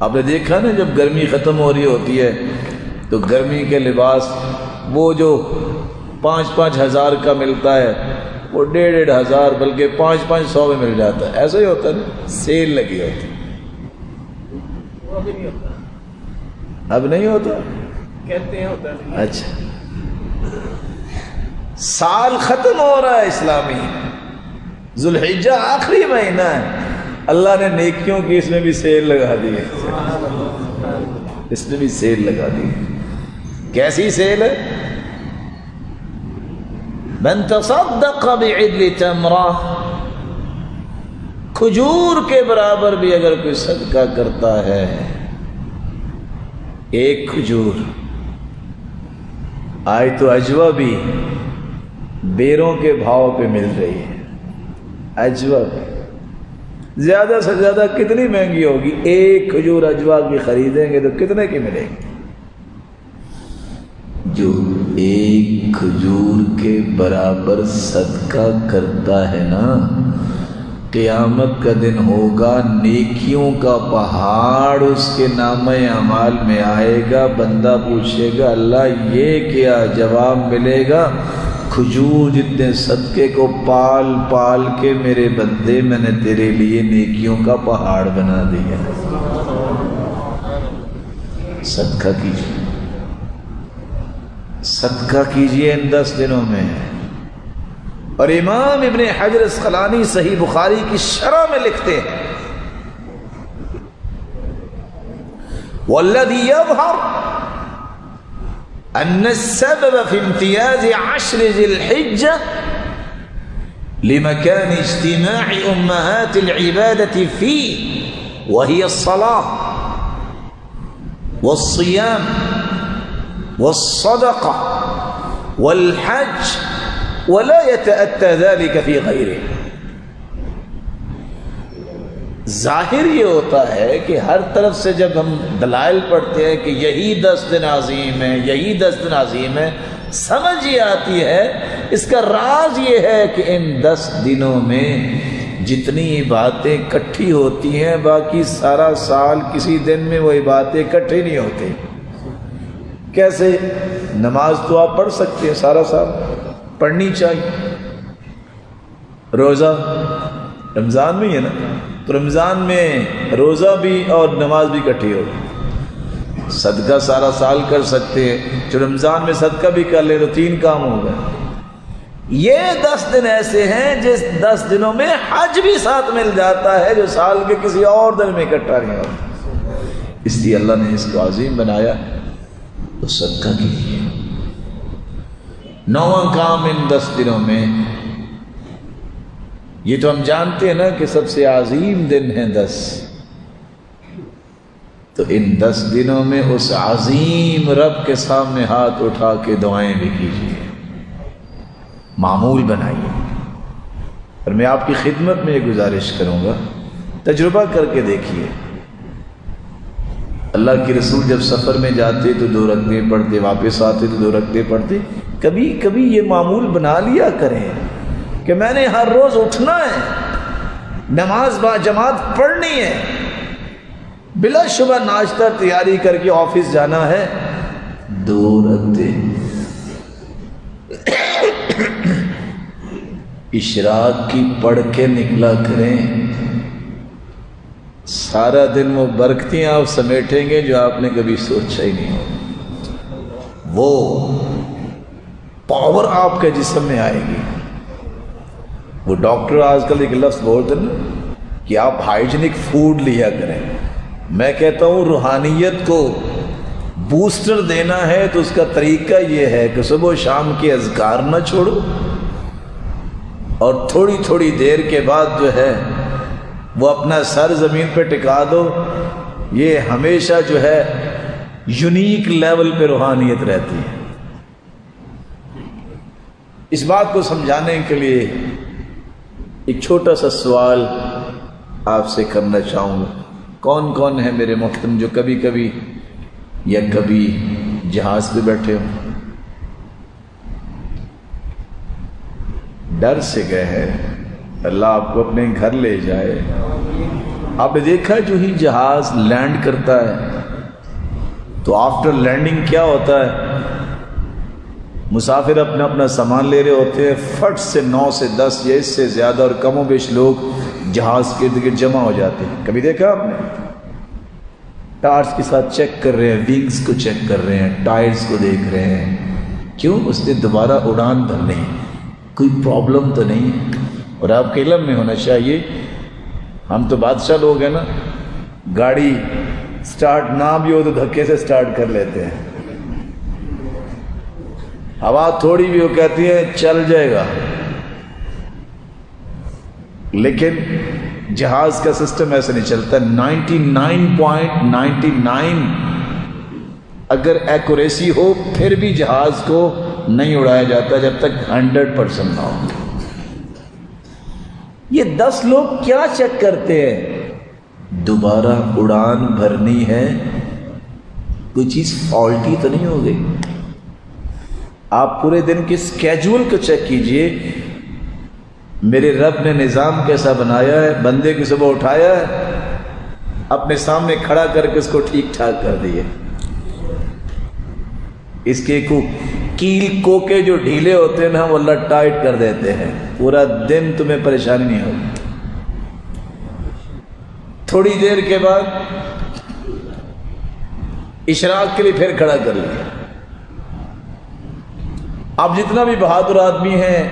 آپ نے دیکھا نا جب گرمی ختم ہو رہی ہوتی ہے تو گرمی کے لباس وہ جو 5-5 ہزار کا ملتا ہے وہ 1.5 ہزار بلکہ 500 میں مل جاتا ہے، ایسا ہی ہوتا ہے نا، سیل لگی ہوتی۔ اب نہیں ہوتا، کہتے ہیں ہوتا ہے۔ اچھا، سال ختم ہو رہا ہے اسلامی، ذوالحجہ آخری مہینہ ہے، اللہ نے نیکیوں کی اس میں بھی سیل لگا دی ہے، اس میں بھی سیل لگا دی ہے۔ کیسی سیل ہے؟ من تصدق بعدل تمرہ، کھجور کے برابر بھی اگر کوئی صدقہ کرتا ہے، ایک کھجور، آج تو اجوا بھی بیروں کے بھاؤ پہ مل رہی ہے، اجوا بھی زیادہ سے زیادہ کتنی مہنگی ہوگی؟ ایک کھجور اجوا کی خریدیں گے تو کتنے کی ملے گی؟ جو ایک کھجور کے برابر صدقہ کرتا ہے نا، قیامت کا دن ہوگا، نیکیوں کا پہاڑ اس کے نامہ اعمال میں آئے گا، بندہ پوچھے گا اللہ یہ کیا؟ جواب ملے گا کھجور جتنے صدقے کو پال پال کے میرے بندے میں نے تیرے لیے نیکیوں کا پہاڑ بنا دیا۔ صدقہ کیجیے، صدقہ کیجیے ان 10 دنوں میں۔ اور امام ابن حجر اسقلانی صحیح بخاری کی شرح میں لکھتے ہیں والذی یظہر ان السبب فی امتیاز 10 ذی الحجہ لمکان اجتماع امہات العبادة فیہ وہی الصلاة والصیام والصدقہ والحج ولا يتأتى ذلك في غيره. ظاہر یہ ہوتا ہے کہ ہر طرف سے جب ہم دلائل پڑھتے ہیں کہ یہی 10 دن عظیم ہے، یہی 10 دن عظیم ہے، سمجھ یہ آتی ہے اس کا راز یہ ہے کہ ان 10 دنوں میں جتنی باتیں کٹھی ہوتی ہیں باقی سارا سال کسی دن میں وہی باتیں کٹھی نہیں ہوتی. کیسے؟ نماز تو آپ پڑھ سکتے ہیں سارا سال، پڑھنی چاہیے. روزہ رمضان میں ہی ہے نا، تو رمضان میں روزہ بھی اور نماز بھی کٹھی ہوگی. صدقہ سارا سال کر سکتے ہیں، جو رمضان میں صدقہ بھی کر لے تو 3 کام ہو گئے. یہ 10 دن ایسے ہیں جس 10 دنوں میں حج بھی ساتھ مل جاتا ہے جو سال کے کسی اور دن میں اکٹھا نہیں ہوتا. اس لیے اللہ نے اس کو عظیم بنایا تو صدقہ کیجیے. 9واں کام ان 10 دنوں میں، یہ تو ہم جانتے ہیں نا کہ سب سے عظیم دن ہیں 10، تو ان 10 دنوں میں اس عظیم رب کے سامنے ہاتھ اٹھا کے دعائیں بھی کیجیے، معمول بنائیے. اور میں آپ کی خدمت میں یہ گزارش کروں گا، تجربہ کر کے دیکھیے. اللہ کے رسول جب سفر میں جاتے تو 2 رکعتیں پڑھتے، واپس آتے تو 2 رکعتیں پڑھتے. کبھی کبھی یہ معمول بنا لیا کریں کہ میں نے ہر روز اٹھنا ہے، نماز با جماعت پڑھنی ہے، بلا شبہ ناشتہ تیاری کر کے آفس جانا ہے، 2 رکعتیں اشراق کی پڑھ کے نکلا کریں. سارا دن وہ برکتیں آپ سمیٹیں گے جو آپ نے کبھی سوچا ہی نہیں ہوگا. وہ پاور آپ کے جسم میں آئے گی. وہ ڈاکٹر آج کل ایک لفظ بولتے ہیں کہ آپ ہائیجینک فوڈ لیا کریں. میں کہتا ہوں روحانیت کو بوسٹر دینا ہے تو اس کا طریقہ یہ ہے کہ صبح و شام کے اذکار نہ چھوڑو، اور تھوڑی تھوڑی دیر کے بعد جو ہے وہ اپنا سر زمین پہ ٹکا دو. یہ ہمیشہ جو ہے یونیک لیول پہ روحانیت رہتی ہے. اس بات کو سمجھانے کے لیے ایک چھوٹا سا سوال آپ سے کرنا چاہوں گا. کون کون ہے میرے محترم جو کبھی کبھی یا کبھی جہاز پہ بیٹھے ہوں، ڈر سے گئے ہیں اللہ آپ کو اپنے گھر لے جائے. آپ نے دیکھا جو ہی جہاز لینڈ کرتا ہے تو آفٹر لینڈنگ کیا ہوتا ہے؟ مسافر اپنا اپنا سامان لے رہے ہوتے ہیں، فٹ سے 9 سے 10 یا اس سے زیادہ اور کم و بیش لوگ جہاز کے ارد گرد جمع ہو جاتے ہیں. کبھی دیکھا آپ نے؟ ٹارچ کے ساتھ چیک کر رہے ہیں، ونگز کو چیک کر رہے ہیں، ٹائرز کو دیکھ رہے ہیں. کیوں؟ اس نے دوبارہ اڑان بھرنی ہے، کوئی پرابلم تو نہیں ہے. اور آپ کے علم میں ہونا چاہیے، ہم تو بادشاہ لوگ ہیں نا، گاڑی سٹارٹ نہ بھی ہو تو دھکے سے سٹارٹ کر لیتے ہیں. ہوا تھوڑی بھی ہو کہتی ہے چل جائے گا، لیکن جہاز کا سسٹم ایسے نہیں چلتا. 99.99 اگر ایکوریسی ہو پھر بھی جہاز کو نہیں اڑایا جاتا جب تک 100% نہ ہو. یہ 10 لوگ کیا چیک کرتے ہیں؟ دوبارہ اڑان بھرنی ہے، کوئی چیز فالٹی تو نہیں ہو گئی. آپ پورے دن کے اسکیجول کو چیک کیجئے، میرے رب نے نظام کیسا بنایا ہے. بندے کو صبح اٹھایا ہے، اپنے سامنے کھڑا کر کے اس کو ٹھیک ٹھاک کر دیے. اس کے کیل کوکے جو ڈھیلے ہوتے ہیں نا وہ اللہ ٹائٹ کر دیتے ہیں، پورا دن تمہیں پریشانی نہیں ہوگی. تھوڑی دیر کے بعد اشراق کے لیے پھر کھڑا کر لیا. اب جتنا بھی بہادر آدمی ہے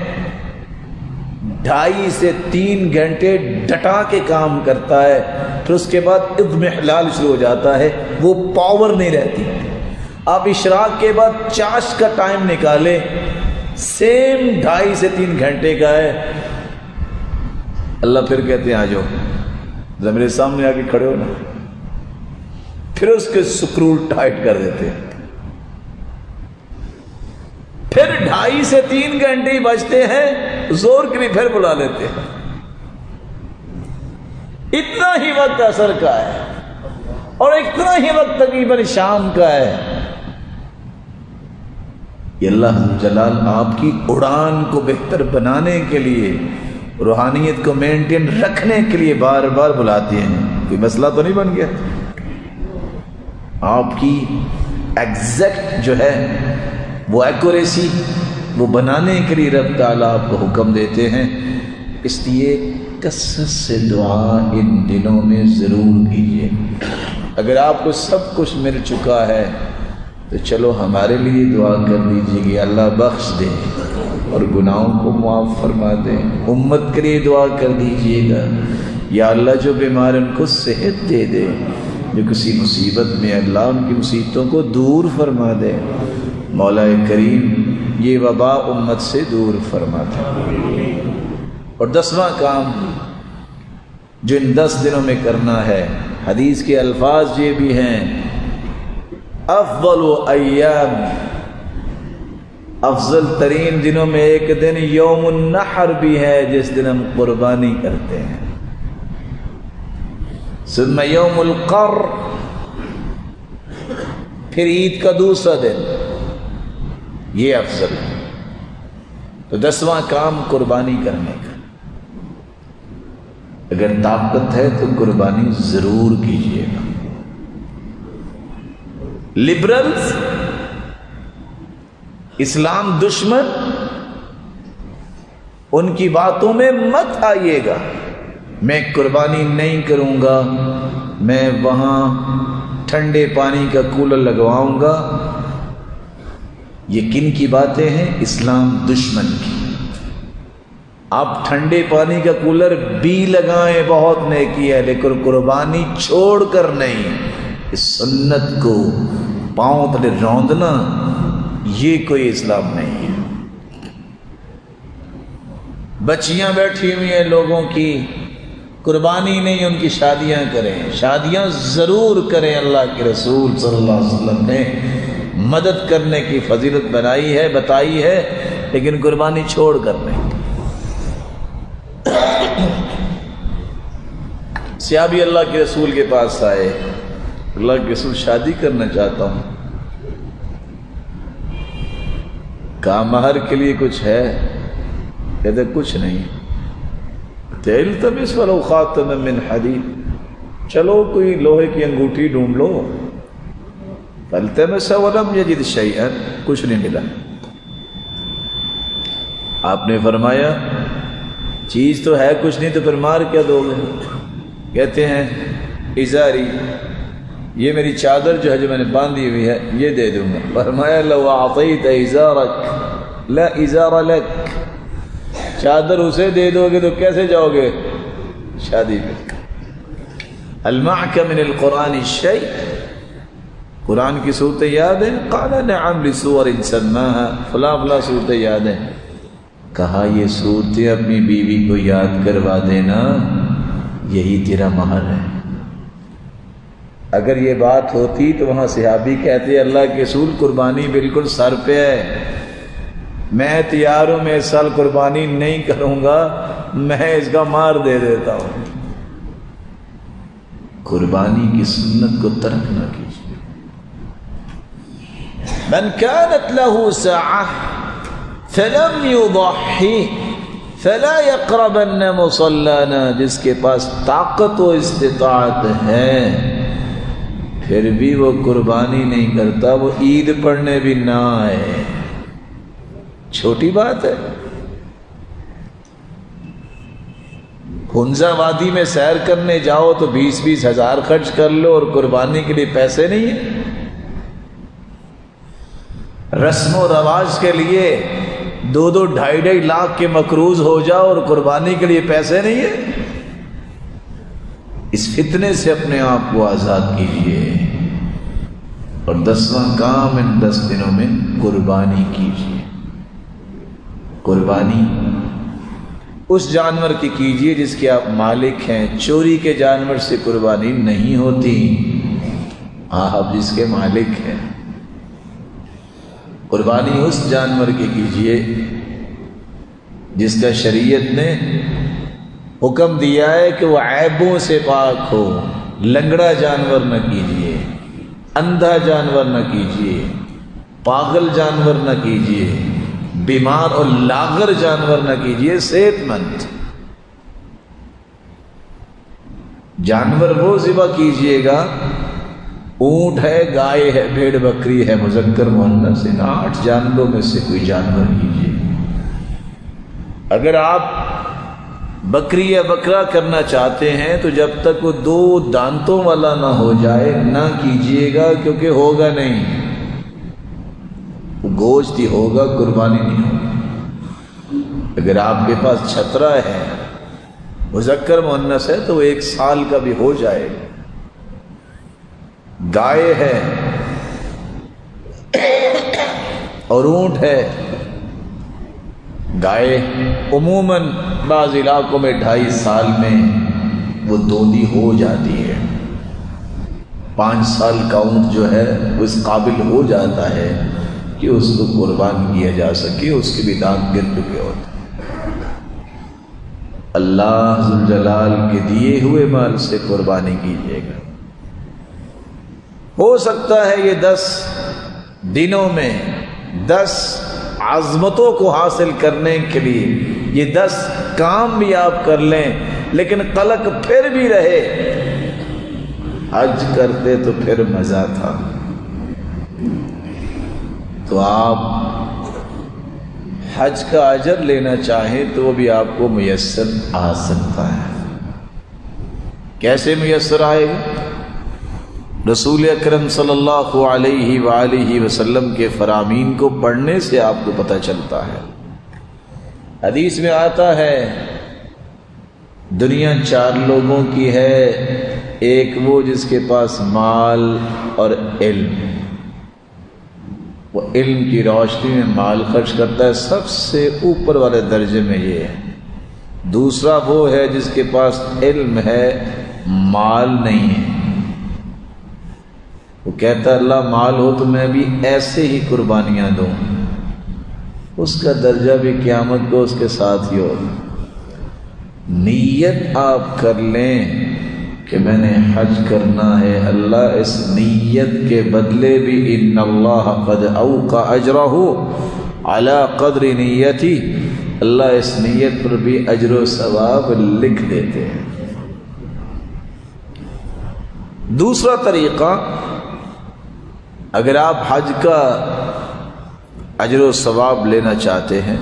2.5 سے 3 گھنٹے ڈٹا کے کام کرتا ہے، پھر اس کے بعد اضمحلال شروع ہو جاتا ہے، وہ پاور نہیں رہتی. آپ اشراق کے بعد چاش کا ٹائم نکالیں، سیم 2.5 سے 3 گھنٹے کا ہے. اللہ پھر کہتے ہیں آ جاؤ، میرے سامنے آ کے کھڑے ہو نا، پھر اس کے سکرو ٹائٹ کر دیتے ہیں. پھر 2.5 سے 3 گھنٹے ہی بچتے ہیں، زور کے لیے پھر بلا لیتے ہیں۔ اتنا ہی وقت عصر کا ہے اور اتنا ہی وقت تقریباً شام کا ہے۔ یہ اللہ جلال آپ کی اڑان کو بہتر بنانے کے لیے، روحانیت کو مینٹین رکھنے کے لیے بار بار بلاتے ہیں۔ کوئی مسئلہ تو نہیں بن گیا؟ آپ کی ایگزیکٹ جو ہے وہ ایکوریسی وہ بنانے کے لیے رب تعالیٰ آپ کو حکم دیتے ہیں۔ اس لیے کثرت سے دعا ان دنوں میں ضرور کیجیے۔ اگر آپ کو سب کچھ مل چکا ہے تو چلو ہمارے لیے دعا کر دیجیے کہ اللہ بخش دے اور گناہوں کو معاف فرما دے۔ امت کے لیے دعا کر دیجیے گا، یا اللہ جو بیمار ان کو صحت دے دے، جو کسی مصیبت میں اللہ ان کی مصیبتوں کو دور فرما دے۔ مولا کریم یہ وبا امت سے دور فرما دے۔ اور 10واں کام جو ان 10 دنوں میں کرنا ہے، حدیث کے الفاظ یہ بھی ہیں، افضل ایام، افضل ترین دنوں میں ایک دن یوم النحر بھی ہے جس دن ہم قربانی کرتے ہیں، ثم یوم القر، پھر عید کا دوسرا دن، یہ افضل ہے۔ تو 10واں کام قربانی کرنے کا، اگر طاقت ہے تو قربانی ضرور کیجیے گا۔ لبرلز، اسلام دشمن، ان کی باتوں میں مت آئیے گا۔ میں قربانی نہیں کروں گا، میں وہاں ٹھنڈے پانی کا کولر لگواؤں گا، یہ کن کی باتیں ہیں؟ اسلام دشمن کی۔ آپ ٹھنڈے پانی کا کولر بھی لگائیں، بہت نیکی ہے، لیکن قربانی چھوڑ کر نہیں۔ اس سنت کو پاؤں تلے روندنا یہ کوئی اسلام نہیں ہے۔ بچیاں بیٹھی ہوئی ہیں لوگوں کی، قربانی نہیں، ان کی شادیاں کریں، شادیاں ضرور کریں۔ اللہ کے رسول صلی اللہ علیہ وسلم نے مدد کرنے کی فضیلت بنائی ہے، بتائی ہے، لیکن قربانی چھوڑ کر نہیں۔ صحابی اللہ کے رسول کے پاس آئے، اللہ کے رسول شادی کرنا چاہتا ہوں، کہا مہر کے لیے کچھ ہے؟ کہتے کچھ نہیں۔ التمس ولو خاتما من حدید، چلو کوئی لوہے کی انگوٹھی ڈھونڈ لو۔ فالتمس ولم یجد شیئا، کچھ نہیں ملا۔ آپ نے فرمایا چیز تو ہے کچھ نہیں تو پھر مار کیا دو گے؟ کہتے ہیں ازاری، یہ میری چادر جو ہے جو میں نے باندھی ہوئی ہے یہ دے دوں گا۔ فرمایا لو اعطیت ازارک لا ازار لک، چادر اسے دے دو گے تو کیسے جاؤ گے شادی میں؟ هل معك من القرآن شيء، قرآن کی صورتیں یاد ہیں؟ قال نعم لسور سماها، فلاں فلاں صورتیں یاد ہیں۔ کہا یہ صورتیں اپنی بیوی کو یاد کروا دینا، یہی تیرا مہر ہے۔ اگر یہ بات ہوتی تو وہاں صحابی کہتے اللہ کے رسول قربانی بالکل سر پہ ہے، میں تیار ہوں، میں اس سال قربانی نہیں کروں گا، میں اس کا مار دے دیتا ہوں۔ قربانی کی سنت کو ترک نہ کیجیے۔ من كانت له ساعة فلم يضحي فلا يقربن مصلانا، جس کے پاس طاقت و استطاعت ہے پھر بھی وہ قربانی نہیں کرتا، وہ عید پڑھنے بھی نہ آئے۔ چھوٹی بات ہے، ہنزا وادی میں سیر کرنے جاؤ تو 20-20 ہزار خرچ کر لو اور قربانی کے لیے پیسے نہیں ہیں۔ رسم و رواج کے لیے 2-2 ڈھائی لاکھ کے مقروض ہو جاؤ اور قربانی کے لیے پیسے نہیں ہیں۔ اس فتنے سے اپنے آپ کو آزاد کیجیے۔ اور 10واں کام ان 10 دنوں میں قربانی کیجیے۔ قربانی اس جانور کی کیجیے جس کے آپ مالک ہیں، چوری کے جانور سے قربانی نہیں ہوتی، آپ جس کے مالک ہیں۔ قربانی اس جانور کی کیجئے جس کا شریعت نے حکم دیا ہے کہ وہ عیبوں سے پاک ہو. لنگڑا جانور نہ کیجئے، اندھا جانور نہ کیجئے، پاگل جانور نہ کیجئے، بیمار اور لاغر جانور نہ کیجئے. صحت مند جانور وہ ذبح کیجئے گا. اونٹ ہے، گائے ہے، بھیڑ بکری ہے، مذکر مؤنث، ان 8 جانوروں میں سے کوئی جانور کیجئے. اگر آپ بکری یا بکرا کرنا چاہتے ہیں تو جب تک وہ 2 دانتوں والا نہ ہو جائے نہ کیجئے گا، کیونکہ ہوگا نہیں. وہ گوشت ہی ہوگا، قربانی نہیں ہوگی. اگر آپ کے پاس چھترا ہے، مذکر مؤنث ہے، تو وہ 1 سال کا بھی ہو جائے گا. گائے ہے اور اونٹ ہے. گائے عموماً بعض علاقوں میں 2.5 سال میں وہ دودھی ہو جاتی ہے. 5 سال کا اونٹ جو ہے وہ اس قابل ہو جاتا ہے کہ اس کو قربان کیا جا سکے. اس کے بھی دانت گر چکے ہوتے ہیں. اللہ ذوالجلال کے دیے ہوئے مال سے قربانی کیجیے گا. ہو سکتا ہے یہ 10 دنوں میں 10 عظمتوں کو حاصل کرنے کے لیے یہ 10 کام بھی آپ کر لیں، لیکن قلق پھر بھی رہے. حج کرتے تو پھر مزہ تھا. تو آپ حج کا اجر لینا چاہیں تو وہ بھی آپ کو میسر آ سکتا ہے. کیسے میسر آئے گا؟ رسول اکرم صلی اللہ علیہ وآلہ وسلم کے فرامین کو پڑھنے سے آپ کو پتہ چلتا ہے. حدیث میں آتا ہے دنیا 4 لوگوں کی ہے. ایک وہ جس کے پاس مال اور علم، وہ علم کی روشنی میں مال خرچ کرتا ہے، سب سے اوپر والے درجے میں یہ ہے. دوسرا وہ ہے جس کے پاس علم ہے، مال نہیں ہے. وہ کہتا ہے اللہ مال ہو تو میں بھی ایسے ہی قربانیاں دوں. اس کا درجہ بھی قیامت کو اس کے ساتھ ہی ہوگا. نیت آپ کر لیں کہ میں نے حج کرنا ہے، اللہ اس نیت کے بدلے بھی ان اللہ قد اوقع اجرہ علی قدر نیتی، اللہ اس نیت پر بھی اجر و ثواب لکھ دیتے ہیں. دوسرا طریقہ، اگر آپ حج کا اجر و ثواب لینا چاہتے ہیں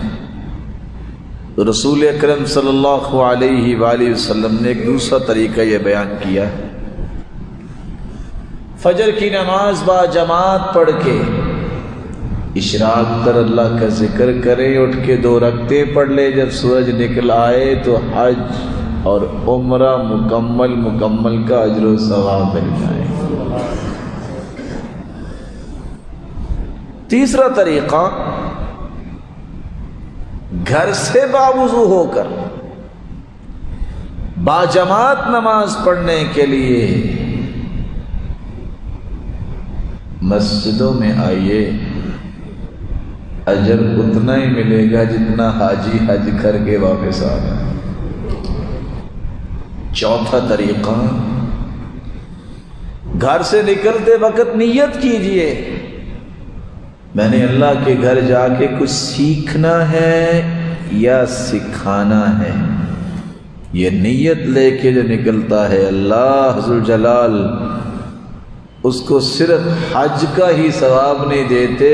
تو رسول اکرم صلی اللہ علیہ وآلہ وسلم نے ایک دوسرا طریقہ یہ بیان کیا. فجر کی نماز با جماعت پڑھ کے اشراق کر اللہ کا ذکر کریں، اٹھ کے 2 رکعتیں پڑھ لے. جب سورج نکل آئے تو حج اور عمرہ مکمل کا اجر و ثواب مل جائے. تیسرا طریقہ، گھر سے باوضو ہو کر باجماعت نماز پڑھنے کے لیے مسجدوں میں آئیے. اجر اتنا ہی ملے گا جتنا حاجی حج کر کے واپس آ گیا. چوتھا طریقہ، گھر سے نکلتے وقت نیت کیجئے میں نے اللہ کے گھر جا کے کچھ سیکھنا ہے یا سکھانا ہے. یہ نیت لے کے جو نکلتا ہے اللہ ذوالجلال اس کو صرف حج کا ہی ثواب نہیں دیتے،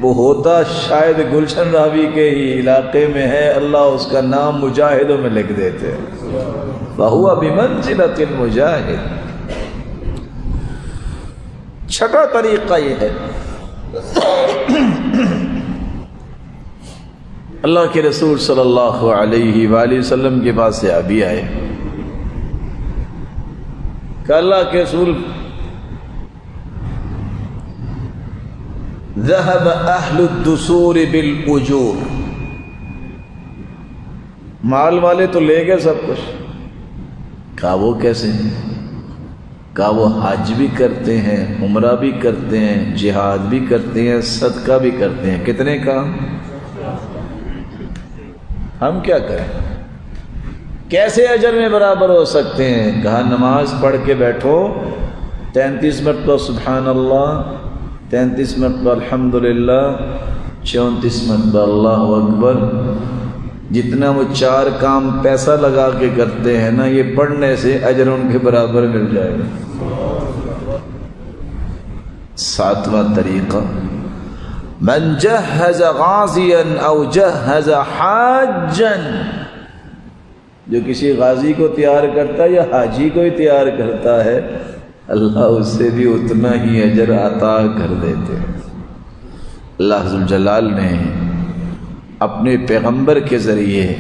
وہ ہوتا شاید گلشن راوی کے ہی علاقے میں ہے، اللہ اس کا نام مجاہدوں میں لکھ دیتے. فَهُوَ بِمَنزِلَةِ الْمُجَاهِدِ. چھٹا طریقہ یہ ہے، اللہ کے رسول صلی اللہ علیہ وآلہ وسلم کے پاس سے ابھی آئے کہ اللہ کے رسول ذهب اہل الدثور بالاجور، مال والے تو لے گئے سب کچھ. کہا وہ کیسے؟ کہا وہ حج بھی کرتے ہیں، عمرہ بھی کرتے ہیں، جہاد بھی کرتے ہیں، صدقہ بھی کرتے ہیں، کتنے کام؟ ہم کیا کریں؟ کیسے اجر میں برابر ہو سکتے ہیں؟ کہا نماز پڑھ کے بیٹھو، 33 مرتبہ سبحان اللہ، 33 مرتبہ الحمدللہ، 34 مرتبہ اللہ اکبر، جتنا وہ 4 کام پیسہ لگا کے کرتے ہیں نا، یہ پڑھنے سے اجر ان کے برابر مل جائے گا۔ 7واں طریقہ، من جہز غازیا او جہز حاجا، جو کسی غازی کو تیار کرتا ہے یا حاجی کو ہی تیار کرتا ہے، اللہ اس سے بھی اتنا ہی اجر عطا کر دیتے ہیں۔ اللہ ذوالجلال نے اپنے پیغمبر کے ذریعے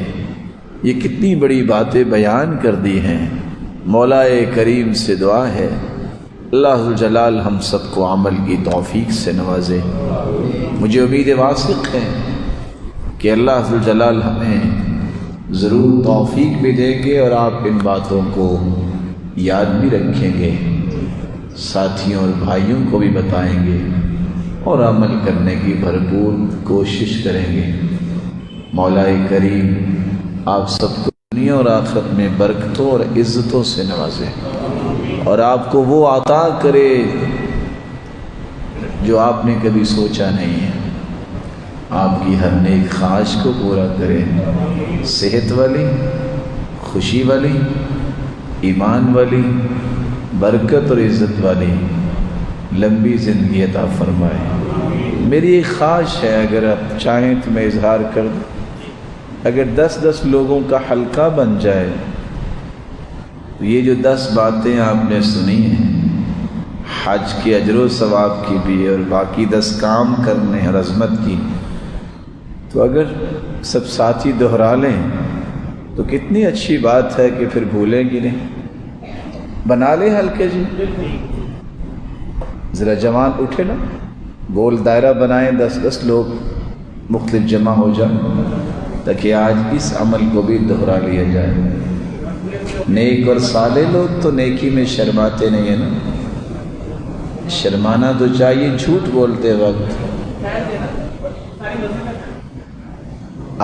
یہ کتنی بڑی باتیں بیان کر دی ہیں۔ مولا کریم سے دعا ہے اللہ ذوالجلال ہم سب کو عمل کی توفیق سے نوازے۔ مجھے امید واثق ہے کہ اللہ ذوالجلال ہمیں ضرور توفیق بھی دیں گے اور آپ ان باتوں کو یاد بھی رکھیں گے، ساتھیوں اور بھائیوں کو بھی بتائیں گے اور عمل کرنے کی بھرپور کوشش کریں گے۔ مولا کریم آپ سب کو دنیا اور آخرت میں برکتوں اور عزتوں سے نوازے اور آپ کو وہ عطا کرے جو آپ نے کبھی سوچا نہیں ہے۔ آپ کی ہر نیک خواہش کو پورا کرے، صحت والی، خوشی والی، ایمان والی، برکت اور عزت والی لمبی زندگی عطا فرمائے۔ میری ایک خواہش ہے، اگر آپ چاہیں تو میں اظہار کر دوں، اگر 10 لوگوں کا حلقہ بن جائے تو یہ جو 10 باتیں آپ نے سنی ہیں، حج کے اجر و ثواب کی بھی اور باقی 10 کام کرنے ہیں عظمت کی، تو اگر سب ساتھی دہرا لیں تو کتنی اچھی بات ہے کہ پھر بھولیں گی نہیں۔ بنا لیں حلقے جی، ذرا جوان اٹھے نا، گول دائرہ بنائیں، 10 لوگ مختلف جمع ہو جائیں تاکہ آج اس عمل کو بھی دہرا لیا جائے۔ نیک اور صالح لوگ تو نیکی میں شرماتے نہیں ہیں نا، شرمانا تو چاہیے جھوٹ بولتے وقت۔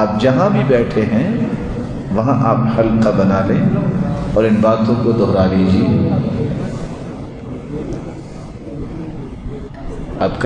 آپ جہاں بھی بیٹھے ہیں وہاں آپ حلقہ بنا لیں اور ان باتوں کو دہرا لیجیے۔ آپ